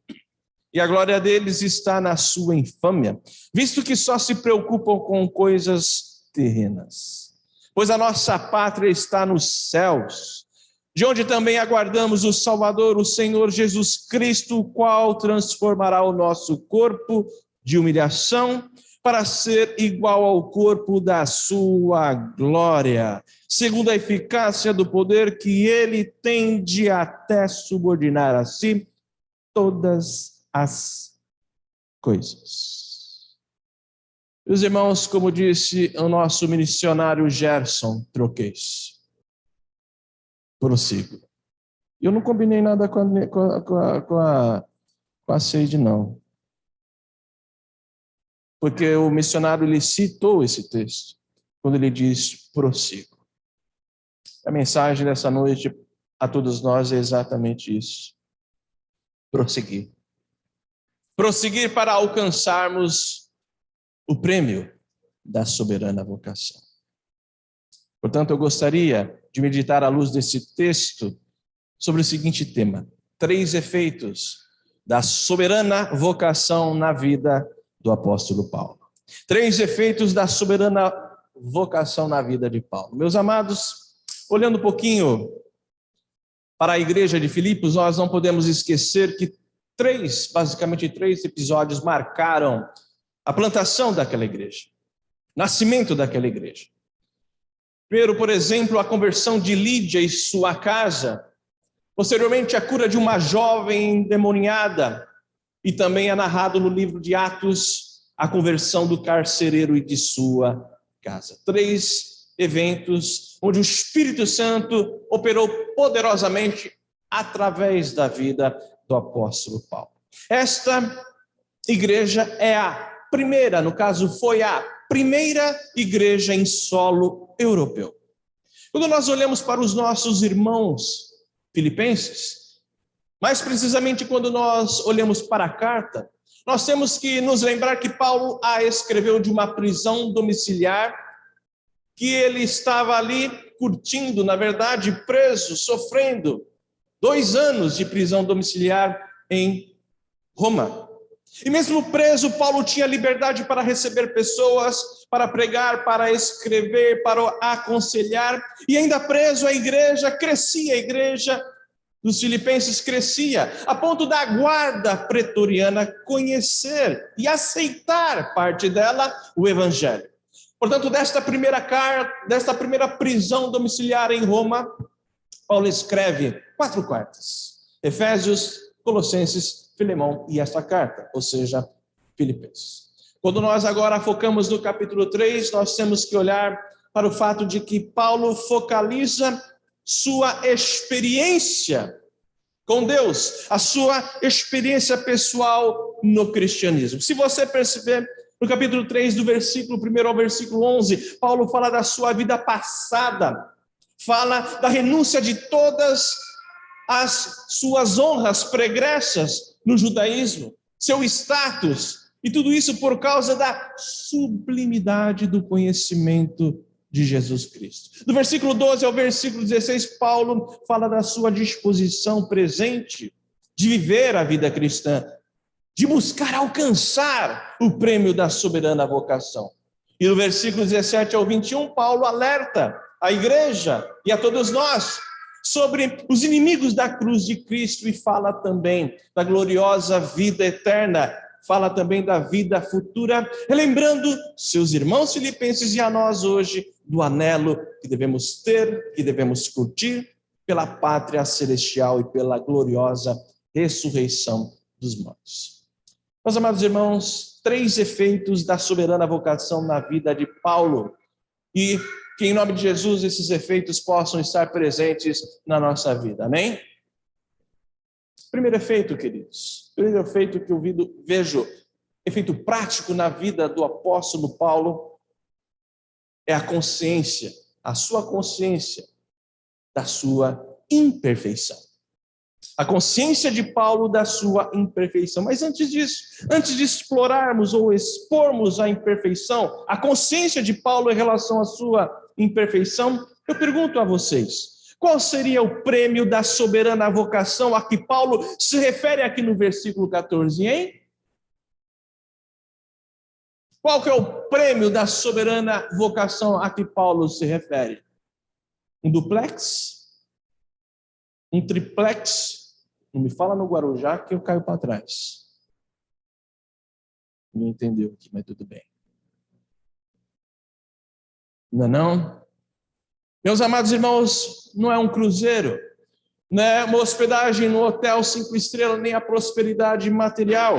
e a glória deles está na sua infâmia, visto que só se preocupam com coisas terrenas. Pois a nossa pátria está nos céus, de onde também aguardamos o Salvador, o Senhor Jesus Cristo, o qual transformará o nosso corpo de humilhação para ser igual ao corpo da sua glória, segundo a eficácia do poder que ele tem de até subordinar a si todas as coisas. Meus irmãos, como disse o nosso missionário Gerson Troquês, prossigo. Eu não combinei nada com a sede, não. Porque o missionário lhe citou esse texto, quando ele diz prossigo. A mensagem dessa noite a todos nós é exatamente isso. Prosseguir. Prosseguir para alcançarmos o prêmio da soberana vocação. Portanto, eu gostaria de meditar à luz desse texto sobre o seguinte tema: 3 efeitos da soberana vocação na vida do apóstolo Paulo. 3 efeitos da soberana vocação na vida de Paulo. Meus amados, olhando um pouquinho para a igreja de Filipos, nós não podemos esquecer que basicamente três episódios marcaram a plantação daquela igreja, nascimento daquela igreja. Primeiro, por exemplo, a conversão de Lídia e sua casa. Posteriormente, a cura de uma jovem endemoniada. E também é narrado no livro de Atos a conversão do carcereiro e de sua casa. 3 eventos onde o Espírito Santo operou poderosamente através da vida do apóstolo Paulo. Esta igreja é a primeira, no caso foi a primeira igreja em solo europeu. Quando nós olhamos para os nossos irmãos filipenses, mais precisamente quando nós olhamos para a carta, nós temos que nos lembrar que Paulo a escreveu de uma prisão domiciliar, que ele estava ali curtindo, na verdade, preso, sofrendo 2 anos de prisão domiciliar em Roma. E mesmo preso, Paulo tinha liberdade para receber pessoas, para pregar, para escrever, para aconselhar. E ainda preso, a igreja crescia, a igreja dos filipenses crescia, a ponto da guarda pretoriana conhecer e aceitar parte dela o evangelho. Portanto, desta primeira prisão domiciliar em Roma, Paulo escreve 4 cartas: Efésios, Colossenses, Filemão e esta carta, ou seja, Filipenses. Quando nós agora focamos no capítulo 3, nós temos que olhar para o fato de que Paulo focaliza sua experiência com Deus, a sua experiência pessoal no cristianismo. Se você perceber, no capítulo 3, do versículo 1 ao versículo 11, Paulo fala da sua vida passada, fala da renúncia de todas as suas honras pregressas no judaísmo, seu status, e tudo isso por causa da sublimidade do conhecimento de Jesus Cristo. Do versículo 12 ao versículo 16, Paulo fala da sua disposição presente de viver a vida cristã, de buscar alcançar o prêmio da soberana vocação. E no versículo 17 ao 21, Paulo alerta a igreja e a todos nós sobre os inimigos da cruz de Cristo e fala também da gloriosa vida eterna, fala também da vida futura, relembrando seus irmãos filipenses e a nós hoje do anelo que devemos ter, que devemos curtir pela pátria celestial e pela gloriosa ressurreição dos mortos. Meus amados irmãos, 3 efeitos da soberana vocação na vida de Paulo, e que em nome de Jesus esses efeitos possam estar presentes na nossa vida, amém? Primeiro efeito, queridos, primeiro efeito que eu vejo, efeito prático na vida do apóstolo Paulo, é a consciência, a sua consciência da sua imperfeição. A consciência de Paulo da sua imperfeição. Mas antes disso, antes de explorarmos ou expormos a imperfeição, a consciência de Paulo em relação à sua imperfeição, eu pergunto a vocês, qual seria o prêmio da soberana vocação a que Paulo se refere aqui no versículo 14, hein? Qual que é o prêmio da soberana vocação a que Paulo se refere? Um duplex? Um triplex? Não me fala no Guarujá que eu caio para trás. Não entendeu aqui, mas tudo bem. Não é não? Meus amados irmãos, não é um cruzeiro, não é uma hospedagem no hotel 5 estrelas, nem a prosperidade material.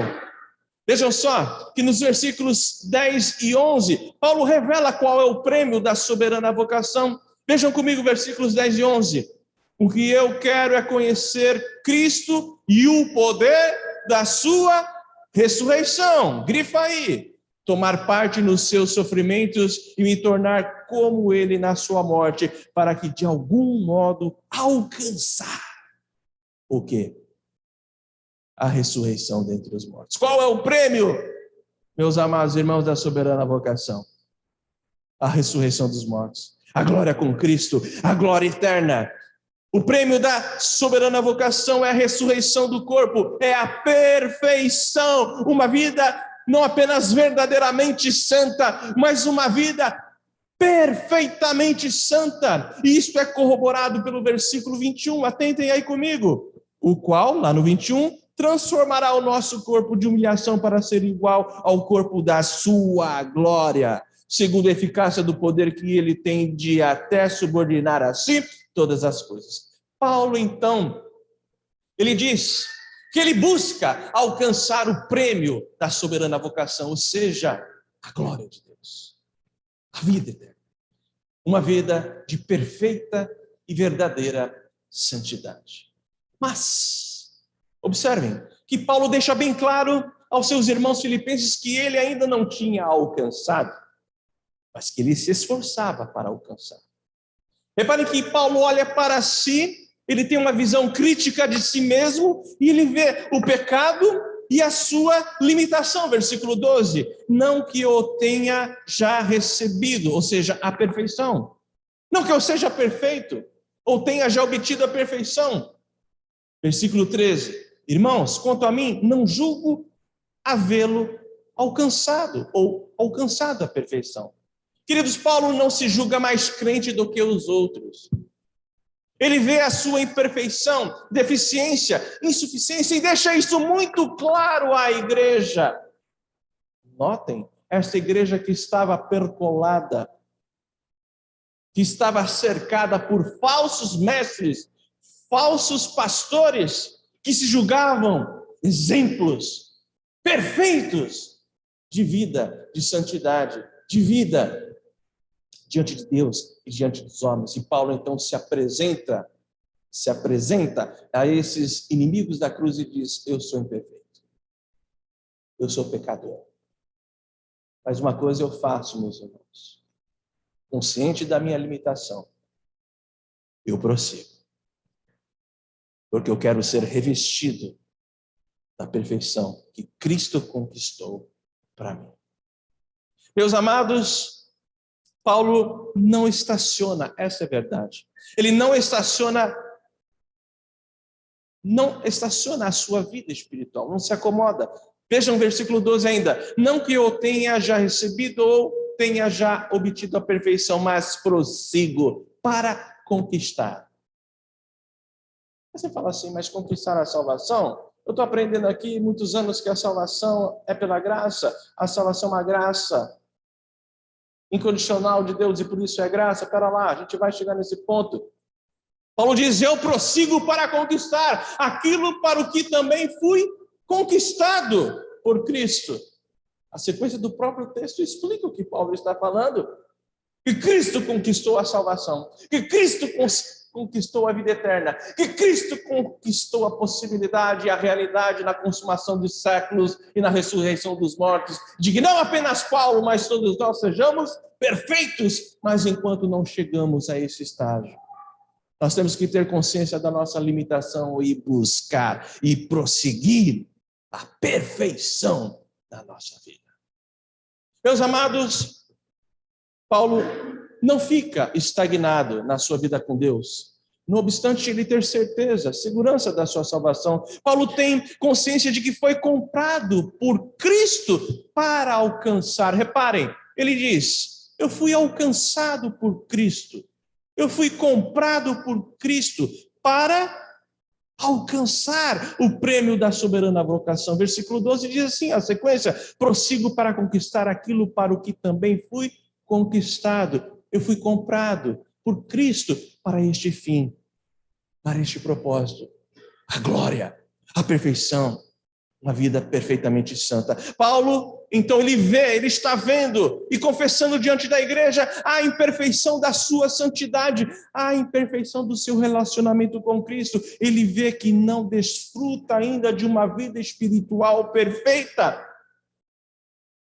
Vejam só que nos versículos 10 e 11, Paulo revela qual é o prêmio da soberana vocação. Vejam comigo versículos 10 e 11. O que eu quero é conhecer Cristo e o poder da sua ressurreição. Grifa aí. Tomar parte nos seus sofrimentos e me tornar como ele na sua morte, para que de algum modo alcançar o quê? A ressurreição dentre os mortos. Qual é o prêmio, meus amados irmãos da soberana vocação? A ressurreição dos mortos. A glória com Cristo, a glória eterna. O prêmio da soberana vocação é a ressurreição do corpo, é a perfeição, uma vida não apenas verdadeiramente santa, mas uma vida perfeitamente santa. E isso é corroborado pelo versículo 21, atentem aí comigo. O qual, lá no 21, transformará o nosso corpo de humilhação para ser igual ao corpo da sua glória, segundo a eficácia do poder que ele tem de até subordinar a si todas as coisas. Paulo, então, ele diz que ele busca alcançar o prêmio da soberana vocação, ou seja, a glória de Deus, a vida eterna, uma vida de perfeita e verdadeira santidade. Mas, observem que Paulo deixa bem claro aos seus irmãos filipenses que ele ainda não tinha alcançado, mas que ele se esforçava para alcançar. Reparem que Paulo olha para si, ele tem uma visão crítica de si mesmo e ele vê o pecado e a sua limitação. Versículo 12, não que eu tenha já recebido, ou seja, a perfeição. Não que eu seja perfeito, ou tenha já obtido a perfeição. Versículo 13, irmãos, quanto a mim, não julgo havê-lo alcançado, ou alcançado a perfeição. Queridos, Paulo não se julga mais crente do que os outros. Ele vê a sua imperfeição, deficiência, insuficiência e deixa isso muito claro à igreja. Notem, essa igreja que estava percolada, que estava cercada por falsos mestres, falsos pastores, que se julgavam exemplos perfeitos de vida, de santidade, de vida diante de Deus e diante dos homens. E Paulo então se apresenta a esses inimigos da cruz e diz: eu sou imperfeito, eu sou pecador. Mas uma coisa eu faço, meus irmãos, consciente da minha limitação, eu prossigo, porque eu quero ser revestido da perfeição que Cristo conquistou para mim. Meus amados, Paulo não estaciona, essa é a verdade. Ele não estaciona a sua vida espiritual, não se acomoda. Vejam o versículo 12 ainda. Não que eu tenha já recebido ou tenha já obtido a perfeição, mas prossigo para conquistar. Você fala assim, mas conquistar a salvação? Eu estou aprendendo aqui muitos anos que a salvação é pela graça. A salvação é uma graça incondicional de Deus e por isso é graça. Espera lá, a gente vai chegar nesse ponto. Paulo diz: eu prossigo para conquistar aquilo para o que também fui conquistado por Cristo. A sequência do próprio texto explica o que Paulo está falando. Que Cristo conquistou a salvação, que Cristo conquistou a vida eterna, que Cristo conquistou a possibilidade e a realidade na consumação dos séculos e na ressurreição dos mortos, de que não apenas Paulo, mas todos nós sejamos perfeitos, mas enquanto não chegamos a esse estágio, nós temos que ter consciência da nossa limitação e buscar e prosseguir a perfeição da nossa vida. Meus amados, Paulo não fica estagnado na sua vida com Deus. Não obstante ele ter certeza, segurança da sua salvação, Paulo tem consciência de que foi comprado por Cristo para alcançar. Reparem, ele diz: eu fui alcançado por Cristo. Eu fui comprado por Cristo para alcançar o prêmio da soberana vocação. Versículo 12 diz assim, a sequência: prossigo para conquistar aquilo para o que também fui conquistado. Eu fui comprado por Cristo para este fim, para este propósito, a glória, a perfeição, uma vida perfeitamente santa. Paulo, então, ele está vendo e confessando diante da igreja a imperfeição da sua santidade, a imperfeição do seu relacionamento com Cristo. Ele vê que não desfruta ainda de uma vida espiritual perfeita.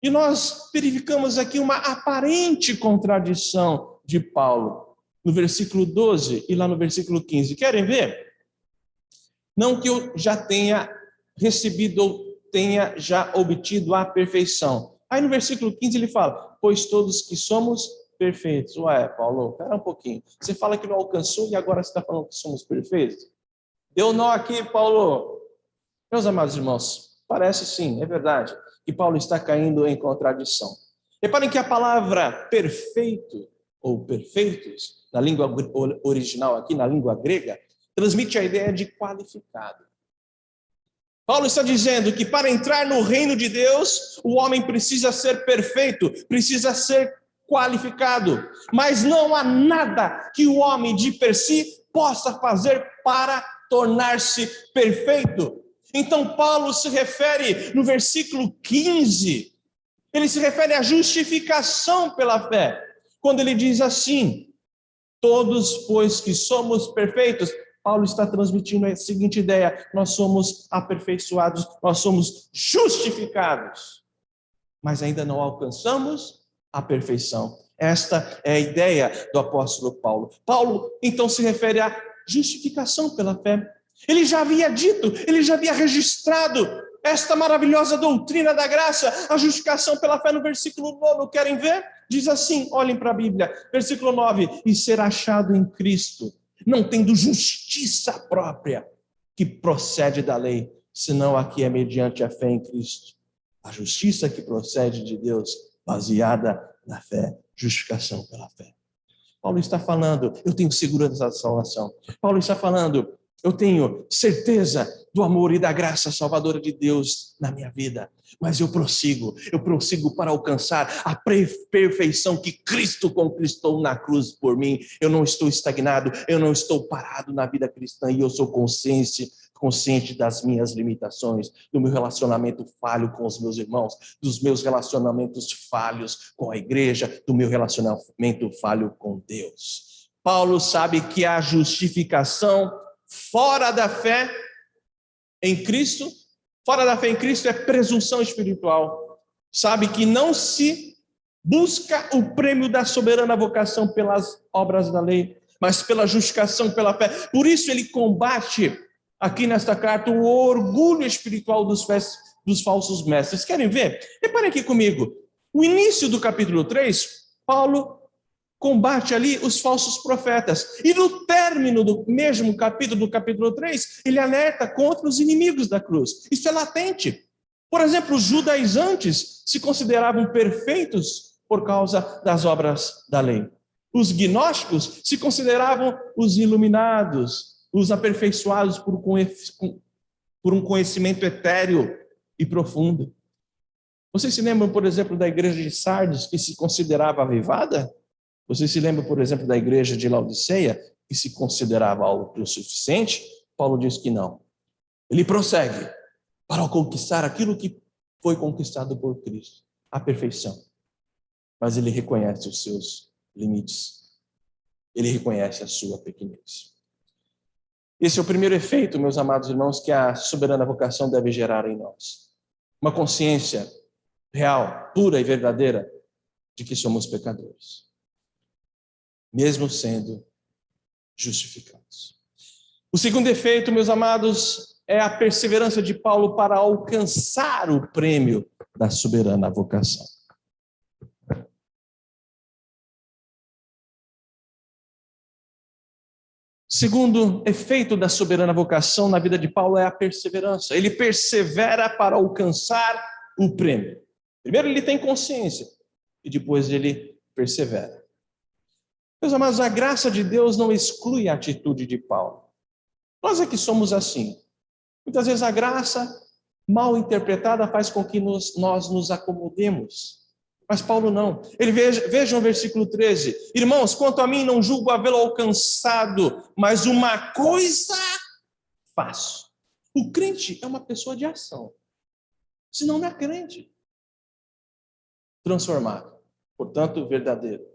E nós verificamos aqui uma aparente contradição de Paulo, no versículo 12 e lá no versículo 15. Querem ver? Não que eu já tenha recebido ou tenha já obtido a perfeição. Aí no versículo 15 ele fala: pois todos que somos perfeitos. Ué, Paulo, espera um pouquinho. Você fala que não alcançou e agora você está falando que somos perfeitos? Deu nó aqui, Paulo. Meus amados irmãos, parece sim, é verdade, que Paulo está caindo em contradição. Reparem que a palavra perfeito ou perfeitos, na língua original aqui, na língua grega, transmite a ideia de qualificado. Paulo está dizendo que para entrar no reino de Deus, o homem precisa ser perfeito, precisa ser qualificado, mas não há nada que o homem de per si possa fazer para tornar-se perfeito. Então Paulo se refere no versículo 15, ele se refere à justificação pela fé, quando ele diz assim: todos, pois que somos perfeitos. Paulo está transmitindo a seguinte ideia: nós somos aperfeiçoados, nós somos justificados, mas ainda não alcançamos a perfeição. Esta é a ideia do apóstolo Paulo. Paulo, então, se refere à justificação pela fé. Ele já havia dito, ele já havia registrado esta maravilhosa doutrina da graça, a justificação pela fé no versículo 9, querem ver? Diz assim, olhem para a Bíblia, versículo 9, e ser achado em Cristo, não tendo justiça própria, que procede da lei, senão a que é mediante a fé em Cristo. A justiça que procede de Deus, baseada na fé, justificação pela fé. Paulo está falando, eu tenho segurança da salvação. Paulo está falando, eu tenho certeza do amor e da graça salvadora de Deus na minha vida, mas eu prossigo para alcançar a perfeição que Cristo conquistou na cruz por mim. Eu não estou estagnado, eu não estou parado na vida cristã, e eu sou consciente das minhas limitações, do meu relacionamento falho com os meus irmãos, dos meus relacionamentos falhos com a igreja, do meu relacionamento falho com Deus. Paulo sabe que a justificação fora da fé em Cristo é presunção espiritual. Sabe que não se busca o prêmio da soberana vocação pelas obras da lei, mas pela justificação pela fé. Por isso ele combate aqui nesta carta o orgulho espiritual dos falsos mestres. Querem ver? Reparem aqui comigo. O início do capítulo 3, Paulo combate ali os falsos profetas. E no término do mesmo capítulo, do capítulo 3, ele alerta contra os inimigos da cruz. Isso é latente. Por exemplo, os judaizantes se consideravam perfeitos por causa das obras da lei. Os gnósticos se consideravam os iluminados, os aperfeiçoados por um conhecimento etéreo e profundo. Vocês se lembram, por exemplo, da igreja de Sardes, que se considerava avivada? Você se lembra, por exemplo, da igreja de Laodiceia, que se considerava autossuficiente? Paulo diz que não. Ele prossegue para conquistar aquilo que foi conquistado por Cristo, a perfeição. Mas ele reconhece os seus limites. Ele reconhece a sua pequenez. Esse é o primeiro efeito, meus amados irmãos, que a soberana vocação deve gerar em nós. Uma consciência real, pura e verdadeira de que somos pecadores, mesmo sendo justificados. O segundo efeito, meus amados, é a perseverança de Paulo para alcançar o prêmio da soberana vocação. Segundo efeito da soberana vocação na vida de Paulo é a perseverança. Ele persevera para alcançar o prêmio. Primeiro ele tem consciência e depois ele persevera. Meus amados, a graça de Deus não exclui a atitude de Paulo. Nós é que somos assim. Muitas vezes a graça mal interpretada faz com que nós nos acomodemos. Mas Paulo não. Ele veja o versículo 13. Irmãos, quanto a mim, não julgo havê-lo alcançado, mas uma coisa faço. O crente é uma pessoa de ação. Senão não é crente. Transformado. Portanto, verdadeiro.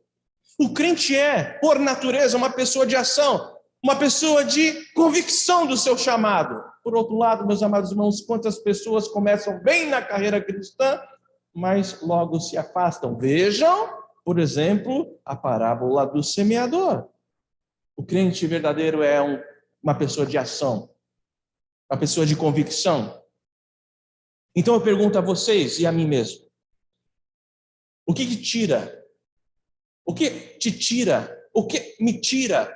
O crente é, por natureza, uma pessoa de ação, uma pessoa de convicção do seu chamado. Por outro lado, meus amados irmãos, quantas pessoas começam bem na carreira cristã, mas logo se afastam. Vejam, por exemplo, a parábola do semeador. O crente verdadeiro é uma pessoa de ação, uma pessoa de convicção. Então eu pergunto a vocês e a mim mesmo, o que tira O que te tira, o que me tira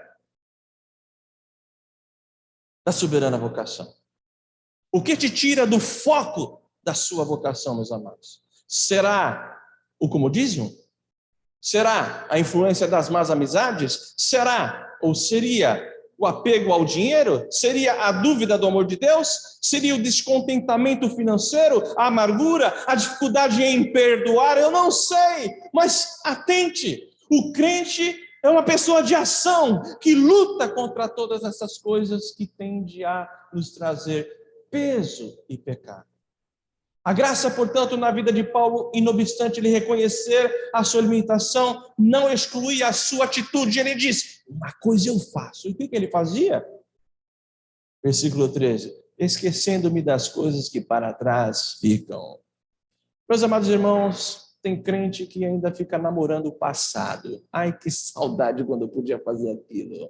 da soberana vocação? O que te tira do foco da sua vocação, meus amados? Será o comodismo? Será a influência das más amizades? Será ou seria o apego ao dinheiro? Seria a dúvida do amor de Deus? Seria o descontentamento financeiro? A amargura? A dificuldade em perdoar? Eu não sei, mas atente, o crente é uma pessoa de ação que luta contra todas essas coisas que tendem a nos trazer peso e pecado. A graça, portanto, na vida de Paulo, e não obstante ele reconhecer a sua limitação, não exclui a sua atitude. Ele diz, uma coisa eu faço. E o que ele fazia? Versículo 13, esquecendo-me das coisas que para trás ficam. Meus amados irmãos, tem crente que ainda fica namorando o passado. Ai, que saudade quando eu podia fazer aquilo.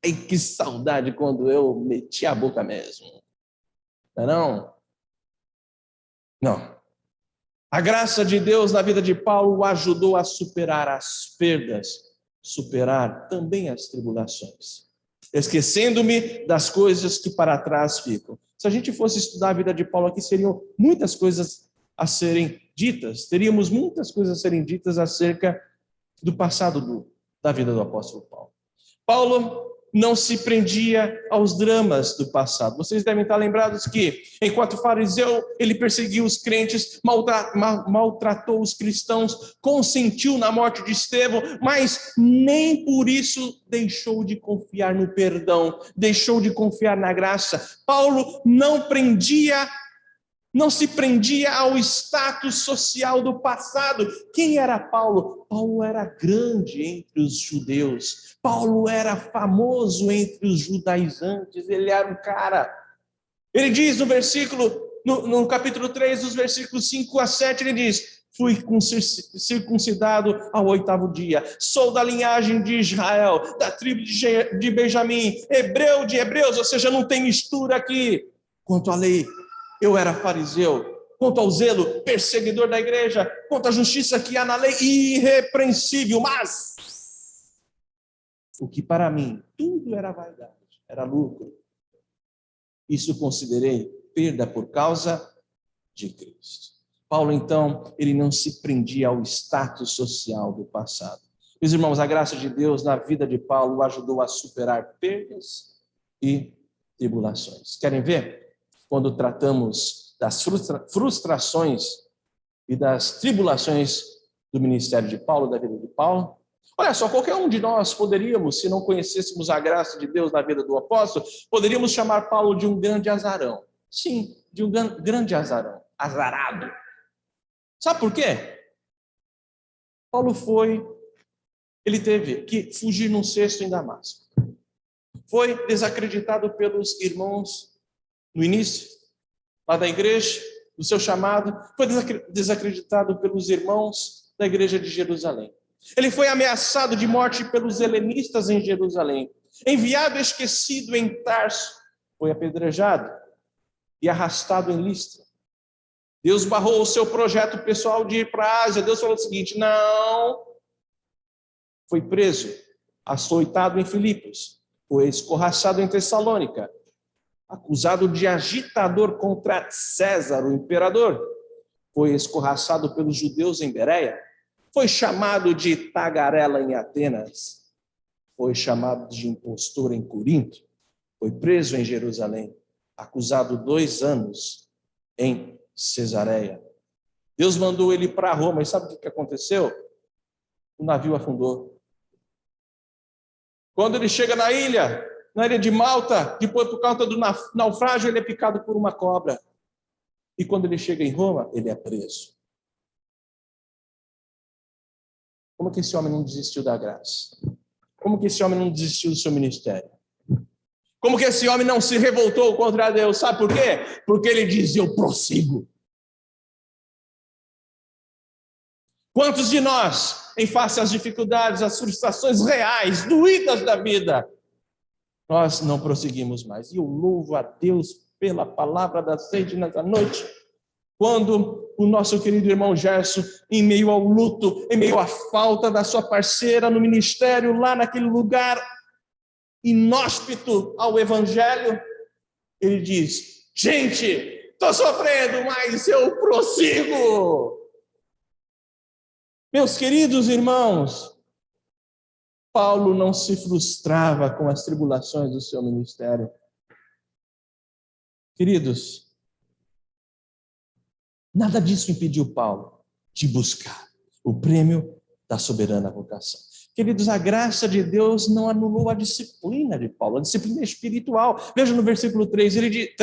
Ai, que saudade quando eu meti a boca mesmo. Não é não? Não. A graça de Deus na vida de Paulo o ajudou a superar as perdas, superar também as tribulações, esquecendo-me das coisas que para trás ficam. Se a gente fosse estudar a vida de Paulo aqui, seriam muitas coisas a serem ditas, teríamos muitas coisas a serem ditas acerca do passado da vida do apóstolo Paulo. Paulo não se prendia aos dramas do passado. Vocês devem estar lembrados que, enquanto fariseu, ele perseguiu os crentes, maltratou os cristãos, consentiu na morte de Estevão, mas nem por isso deixou de confiar no perdão, deixou de confiar na graça. Paulo não se prendia ao status social do passado. Quem era Paulo? Paulo era grande entre os judeus. Paulo era famoso entre os judaizantes. Ele era um cara. Ele diz no capítulo 3, dos versículos 5 a 7, ele diz, fui circuncidado ao 8º dia, sou da linhagem de Israel, da tribo de Benjamim, hebreu de hebreus, ou seja, não tem mistura aqui. Quanto à lei, eu era fariseu, quanto ao zelo, perseguidor da igreja, quanto à justiça que há na lei, irrepreensível, mas o que para mim tudo era vaidade, era lucro, isso considerei perda por causa de Cristo. Paulo, então, ele não se prendia ao status social do passado. Meus irmãos, a graça de Deus na vida de Paulo o ajudou a superar perdas e tribulações. Querem ver? Quando tratamos das frustrações e das tribulações do ministério de Paulo, da vida de Paulo. Olha só, qualquer um de nós poderíamos, se não conhecêssemos a graça de Deus na vida do apóstolo, poderíamos chamar Paulo de um grande azarão. Sim, de um grande azarão, azarado. Sabe por quê? Paulo ele teve que fugir num cesto em Damasco. Foi desacreditado pelos irmãos no início, lá da igreja, do seu chamado, foi desacreditado pelos irmãos da igreja de Jerusalém. Ele foi ameaçado de morte pelos helenistas em Jerusalém. Enviado esquecido em Tarso, foi apedrejado e arrastado em Listra. Deus barrou o seu projeto pessoal de ir para a Ásia. Deus falou o seguinte, não. Foi preso, açoitado em Filipos, foi escorraçado em Tessalônica, acusado de agitador contra César, o imperador, foi escorraçado pelos judeus em Bereia, foi chamado de tagarela em Atenas, foi chamado de impostor em Corinto, foi preso em Jerusalém, acusado 2 anos em Cesareia. Deus mandou ele para Roma, e sabe o que aconteceu? O navio afundou. Quando ele chega na ilha de Malta, depois por causa do naufrágio, ele é picado por uma cobra. E quando ele chega em Roma, ele é preso. Como que esse homem não desistiu da graça? Como que esse homem não desistiu do seu ministério? Como que esse homem não se revoltou contra Deus? Sabe por quê? Porque ele diz, eu prossigo. Quantos de nós, em face às dificuldades, às frustrações reais, doídas da vida, nós não prosseguimos mais? E eu louvo a Deus pela palavra da sede nessa noite, Quando o nosso querido irmão Gerson, em meio ao luto, em meio à falta da sua parceira no ministério, lá naquele lugar inóspito ao evangelho, ele diz: gente, estou sofrendo, mas eu prossigo. Meus queridos irmãos, Paulo não se frustrava com as tribulações do seu ministério. Queridos, nada disso impediu Paulo de buscar o prêmio da soberana vocação. Queridos, a graça de Deus não anulou a disciplina de Paulo, a disciplina espiritual. Veja no versículo 13,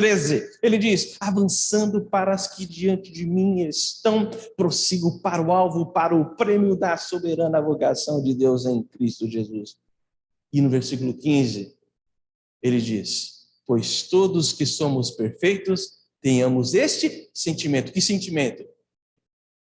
ele diz: avançando para as que diante de mim estão, prossigo para o alvo, para o prêmio da soberana vocação de Deus em Cristo Jesus. E no versículo 15, ele diz: pois todos que somos perfeitos, tenhamos este sentimento. Que sentimento?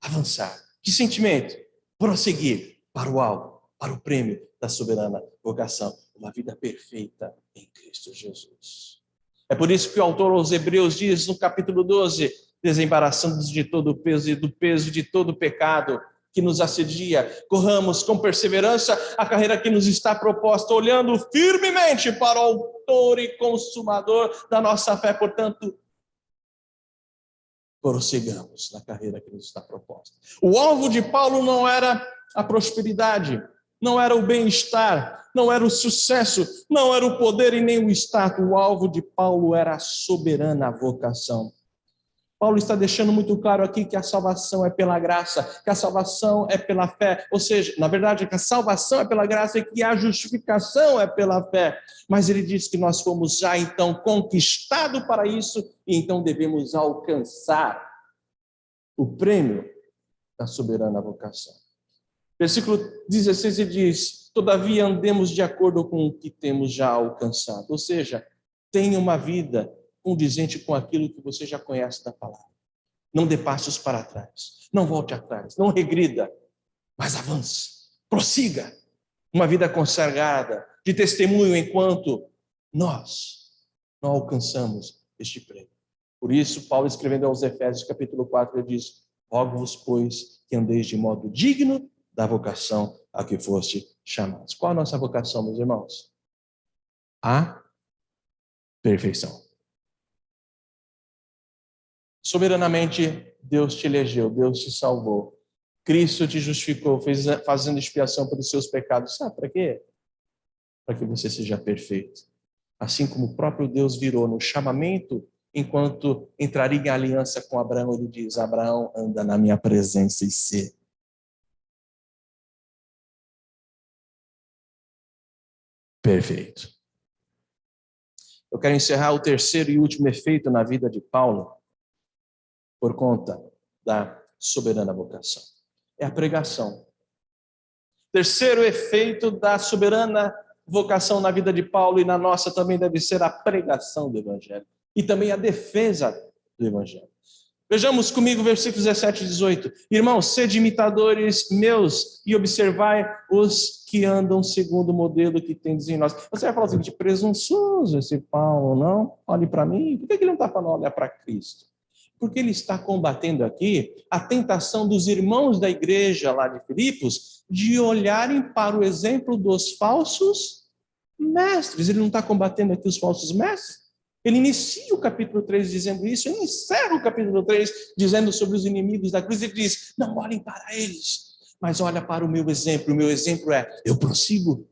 Avançar. Que sentimento? Prosseguir para o alvo, para o prêmio da soberana vocação, uma vida perfeita em Cristo Jesus. É por isso que o autor aos Hebreus diz no capítulo 12, desembaraçando-nos de todo o peso e do peso de todo o pecado que nos assedia, corramos com perseverança a carreira que nos está proposta, olhando firmemente para o autor e consumador da nossa fé. Portanto, prossigamos na carreira que nos está proposta. O alvo de Paulo não era a prosperidade, não era o bem-estar, não era o sucesso, não era o poder e nem o status. O alvo de Paulo era a soberana vocação. Paulo está deixando muito claro aqui que a salvação é pela graça, que a salvação é pela fé, ou seja, na verdade, que a salvação é pela graça e que a justificação é pela fé. Mas ele diz que nós fomos já então conquistados para isso e então devemos alcançar o prêmio da soberana vocação. Versículo 16 ele diz: todavia andemos de acordo com o que temos já alcançado. Ou seja, tenha uma vida condizente com aquilo que você já conhece da palavra. Não dê passos para trás, não volte atrás, não regrida, mas avance, prossiga. Uma vida consagrada, de testemunho enquanto nós não alcançamos este prêmio. Por isso, Paulo escrevendo aos Efésios capítulo 4, ele diz: rogo-vos, pois, que andeis de modo digno da vocação a que foste chamados. Qual a nossa vocação, meus irmãos? A perfeição. Soberanamente, Deus te elegeu, Deus te salvou. Cristo te justificou, fazendo expiação pelos seus pecados. Sabe para quê? Para que você seja perfeito. Assim como o próprio Deus virou no chamamento, enquanto entraria em aliança com Abraão, ele diz: Abraão, anda na minha presença e sê perfeito. Eu quero encerrar o terceiro e último efeito na vida de Paulo, por conta da soberana vocação. É a pregação. Terceiro efeito da soberana vocação na vida de Paulo e na nossa também deve ser a pregação do Evangelho. E também a defesa do Evangelho. Vejamos comigo versículos 17 e 18. Irmãos, sede imitadores meus e observai os que andam segundo o modelo que tendes em nós. Você vai falar assim: que presunçoso esse Paulo, não? Olhe para mim. Por que ele não está falando olha para Cristo? Porque ele está combatendo aqui a tentação dos irmãos da igreja lá de Filipos de olharem para o exemplo dos falsos mestres. Ele não está combatendo aqui os falsos mestres? Ele inicia o capítulo 3 dizendo isso, ele encerra o capítulo 3 dizendo sobre os inimigos da cruz. Ele diz: não olhem para eles, mas olha para o meu exemplo. O meu exemplo é: eu prossigo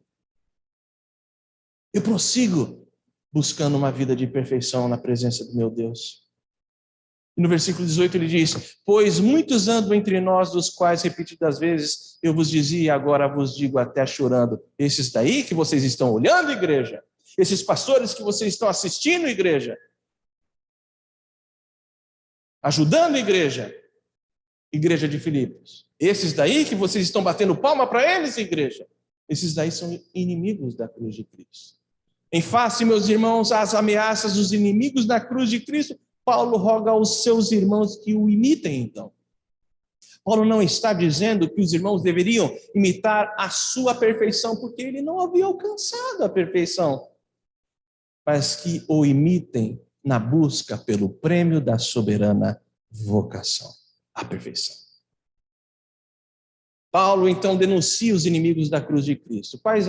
buscando uma vida de perfeição na presença do meu Deus. E no versículo 18 ele diz: pois muitos andam entre nós, dos quais repetidas vezes eu vos dizia, agora vos digo até chorando. Esses daí que vocês estão olhando, igreja, esses pastores que vocês estão assistindo, igreja, ajudando a igreja de Filipos, esses daí que vocês estão batendo palma para eles, igreja, esses daí são inimigos da cruz de Cristo. Em face, meus irmãos, às ameaças dos inimigos da cruz de Cristo, Paulo roga aos seus irmãos que o imitem, então. Paulo não está dizendo que os irmãos deveriam imitar a sua perfeição, porque ele não havia alcançado a perfeição, mas que o imitem na busca pelo prêmio da soberana vocação, a perfeição. Paulo, então, denuncia os inimigos da cruz de Cristo. Quais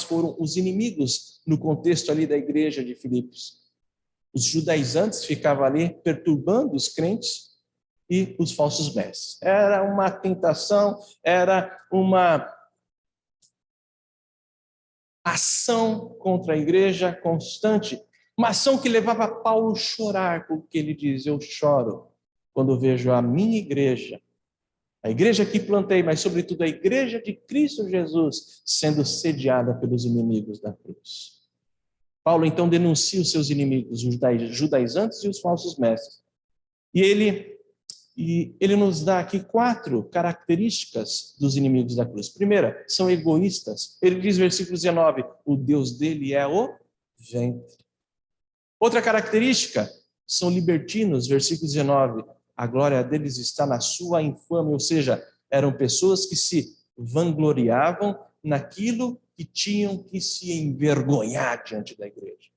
foram os inimigos no contexto ali da igreja de Filipos? Os judaizantes ficavam ali perturbando os crentes e os falsos mestres. Era uma tentação, era uma ação contra a igreja constante, uma ação que levava Paulo a chorar, porque ele diz: eu choro quando vejo a minha igreja, a igreja que plantei, mas sobretudo a igreja de Cristo Jesus, sendo sediada pelos inimigos da cruz. Paulo então denuncia os seus inimigos, os judaizantes e os falsos mestres. E ele nos dá aqui 4 características dos inimigos da cruz. Primeira, são egoístas. Ele diz, versículo 19, o Deus dele é o ventre. Outra característica, são libertinos, versículo 19, a glória deles está na sua infâmia, ou seja, eram pessoas que se vangloriavam naquilo que tinham que se envergonhar diante da igreja.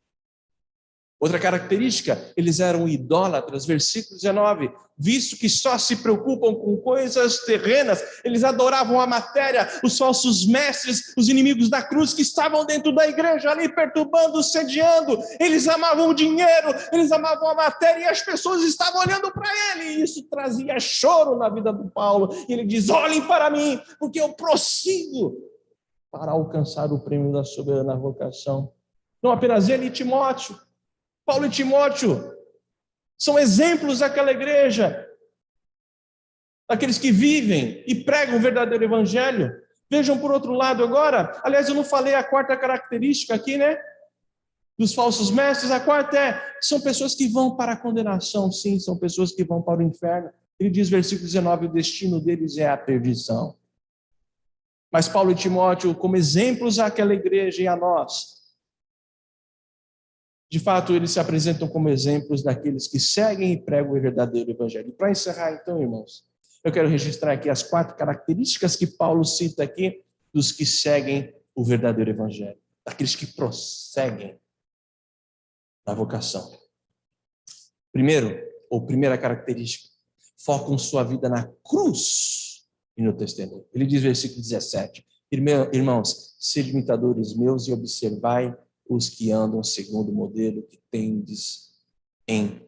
Outra característica, eles eram idólatras, versículo 19, visto que só se preocupam com coisas terrenas, eles adoravam a matéria, os falsos mestres, os inimigos da cruz que estavam dentro da igreja ali perturbando, sediando, eles amavam o dinheiro, eles amavam a matéria e as pessoas estavam olhando para ele, e isso trazia choro na vida do Paulo, e ele diz, olhem para mim, porque eu prossigo para alcançar o prêmio da soberana vocação. Não apenas ele e Timóteo, Paulo e Timóteo são exemplos daquela igreja, daqueles que vivem e pregam o verdadeiro evangelho. Vejam por outro lado agora, aliás, eu não falei a 4ª característica aqui, né? Dos falsos mestres, a 4ª são pessoas que vão para a condenação, sim, são pessoas que vão para o inferno. Ele diz, versículo 19, o destino deles é a perdição. Mas Paulo e Timóteo, como exemplos àquela igreja e a nós, de fato, eles se apresentam como exemplos daqueles que seguem e pregam o verdadeiro evangelho. Para encerrar, então, irmãos, eu quero registrar aqui as 4 características que Paulo cita aqui dos que seguem o verdadeiro evangelho, daqueles que prosseguem na vocação. Primeira característica, focam sua vida na cruz e no testemunho. Ele diz, versículo 17, irmãos, sede imitadores meus e observai os que andam segundo o modelo que tendes em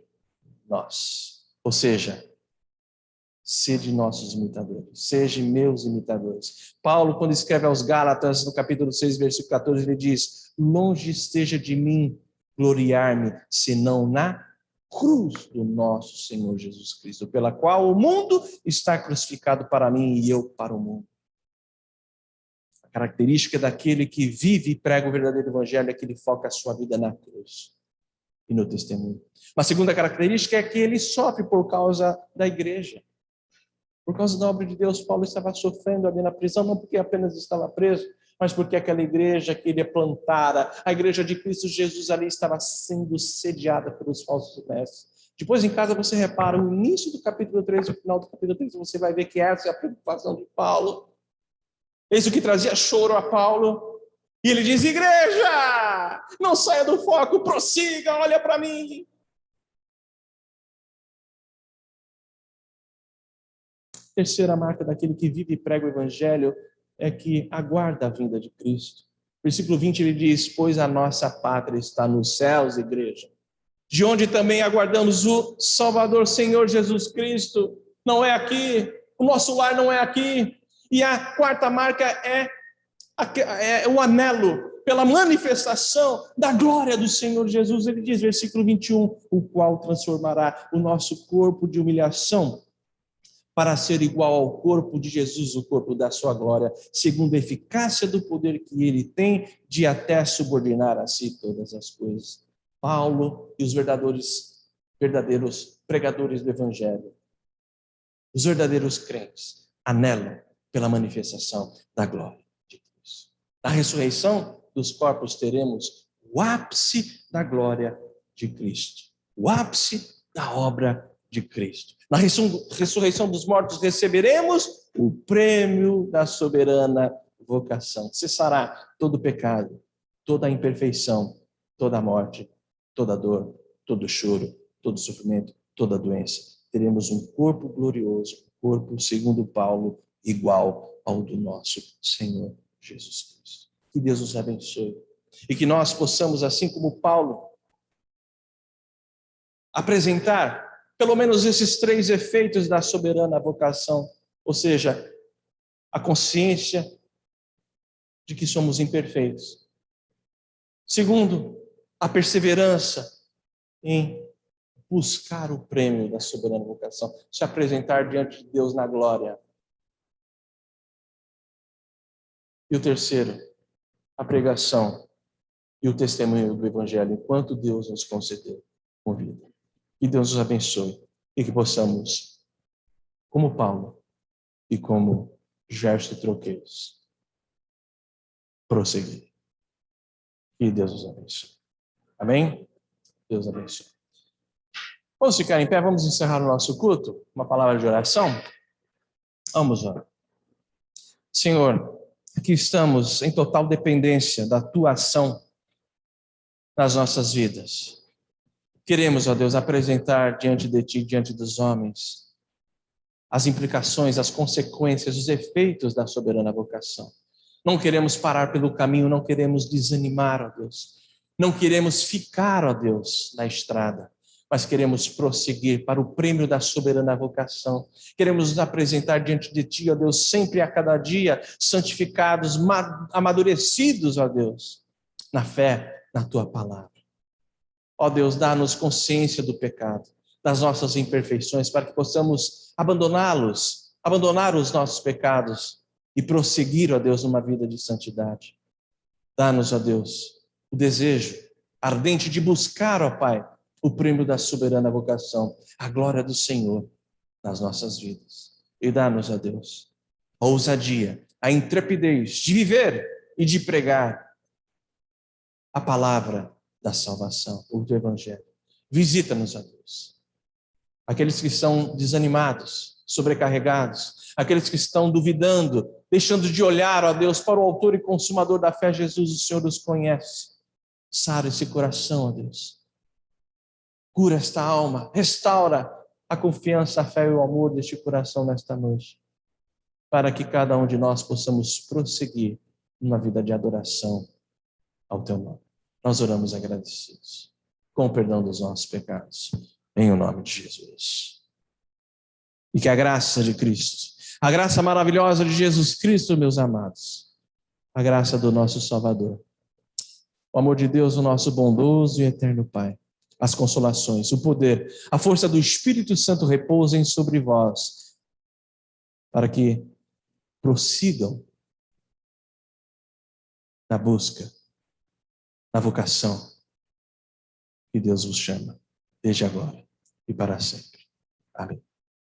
nós. Ou seja, sede nossos imitadores, sejam meus imitadores. Paulo, quando escreve aos Gálatas, no capítulo 6, versículo 14, ele diz, longe esteja de mim gloriar-me, senão na cruz do nosso Senhor Jesus Cristo, pela qual o mundo está crucificado para mim e eu para o mundo. A característica daquele que vive e prega o verdadeiro evangelho é que ele foca a sua vida na cruz e no testemunho. Uma segunda característica é que ele sofre por causa da igreja. Por causa da obra de Deus, Paulo estava sofrendo ali na prisão, não porque apenas estava preso, mas porque aquela igreja que ele plantara, a igreja de Cristo Jesus ali estava sendo sediada pelos falsos mestres. Depois em casa você repara, o início do capítulo 3 e o final do capítulo 3, você vai ver que essa é a preocupação de Paulo. Isso que trazia choro a Paulo. E ele diz, igreja, não saia do foco, prossiga, olha para mim. Terceira marca daquele que vive e prega o evangelho é que aguarda a vinda de Cristo. Versículo 20 ele diz, pois a nossa pátria está nos céus, igreja, de onde também aguardamos o Salvador Senhor Jesus Cristo. Não é aqui, o nosso lar não é aqui. E a 4ª marca é o anelo pela manifestação da glória do Senhor Jesus. Ele diz, versículo 21, o qual transformará o nosso corpo de humilhação para ser igual ao corpo de Jesus, o corpo da sua glória, segundo a eficácia do poder que ele tem de até subordinar a si todas as coisas. Paulo e os verdadeiros pregadores do evangelho, os verdadeiros crentes, anelam pela manifestação da glória de Cristo. Na ressurreição dos corpos teremos o ápice da glória de Cristo, o ápice da obra de Cristo. Na ressurreição dos mortos receberemos o prêmio da soberana vocação. Cessará todo o pecado, toda a imperfeição, toda a morte, toda a dor, todo o choro, todo o sofrimento, toda doença. Teremos um corpo glorioso, um corpo, segundo Paulo, igual ao do nosso Senhor Jesus Cristo. Que Deus nos abençoe. E que nós possamos, assim como Paulo, apresentar pelo menos esses 3 efeitos da soberana vocação, ou seja, a consciência de que somos imperfeitos. Segundo, a perseverança em buscar o prêmio da soberana vocação, se apresentar diante de Deus na glória. E o terceiro, a pregação e o testemunho do Evangelho, enquanto Deus nos conceder com vida. Que Deus nos abençoe e que possamos, como Paulo e como Gerson Troqueiros, prosseguir. Que Deus nos abençoe. Amém? Deus abençoe. Vamos ficar em pé, vamos encerrar o nosso culto. Uma palavra de oração. Vamos orar. Senhor, aqui estamos em total dependência da tua ação nas nossas vidas. Queremos, ó Deus, apresentar diante de ti, diante dos homens, as implicações, as consequências, os efeitos da soberana vocação. Não queremos parar pelo caminho, não queremos desanimar, ó Deus. Não queremos ficar, ó Deus, na estrada, mas queremos prosseguir para o prêmio da soberana vocação. Queremos nos apresentar diante de ti, ó Deus, sempre a cada dia, santificados, amadurecidos, ó Deus, na fé, na tua palavra. Ó Deus, dá-nos consciência do pecado, das nossas imperfeições, para que possamos abandonar os nossos pecados e prosseguir, ó Deus, numa vida de santidade. Dá-nos, ó Deus, o desejo ardente de buscar, ó Pai, o prêmio da soberana vocação, a glória do Senhor nas nossas vidas. E dá-nos, ó Deus, a ousadia, a intrepidez de viver e de pregar a palavra da salvação, o do Evangelho. Visita-nos, ó Deus. Aqueles que estão desanimados, sobrecarregados, aqueles que estão duvidando, deixando de olhar, ó Deus, para o autor e consumador da fé, Jesus, o Senhor os conhece. Sara esse coração, ó Deus. Cura esta alma, restaura a confiança, a fé e o amor deste coração nesta noite, para que cada um de nós possamos prosseguir numa vida de adoração ao teu nome. Nós oramos agradecidos, com o perdão dos nossos pecados, em o nome de Jesus. E que a graça de Cristo, a graça maravilhosa de Jesus Cristo, meus amados, a graça do nosso Salvador, o amor de Deus, o nosso bondoso e eterno Pai, as consolações, o poder, a força do Espírito Santo repousem sobre vós, para que prossigam na busca, na vocação que Deus vos chama, desde agora e para sempre. Amém.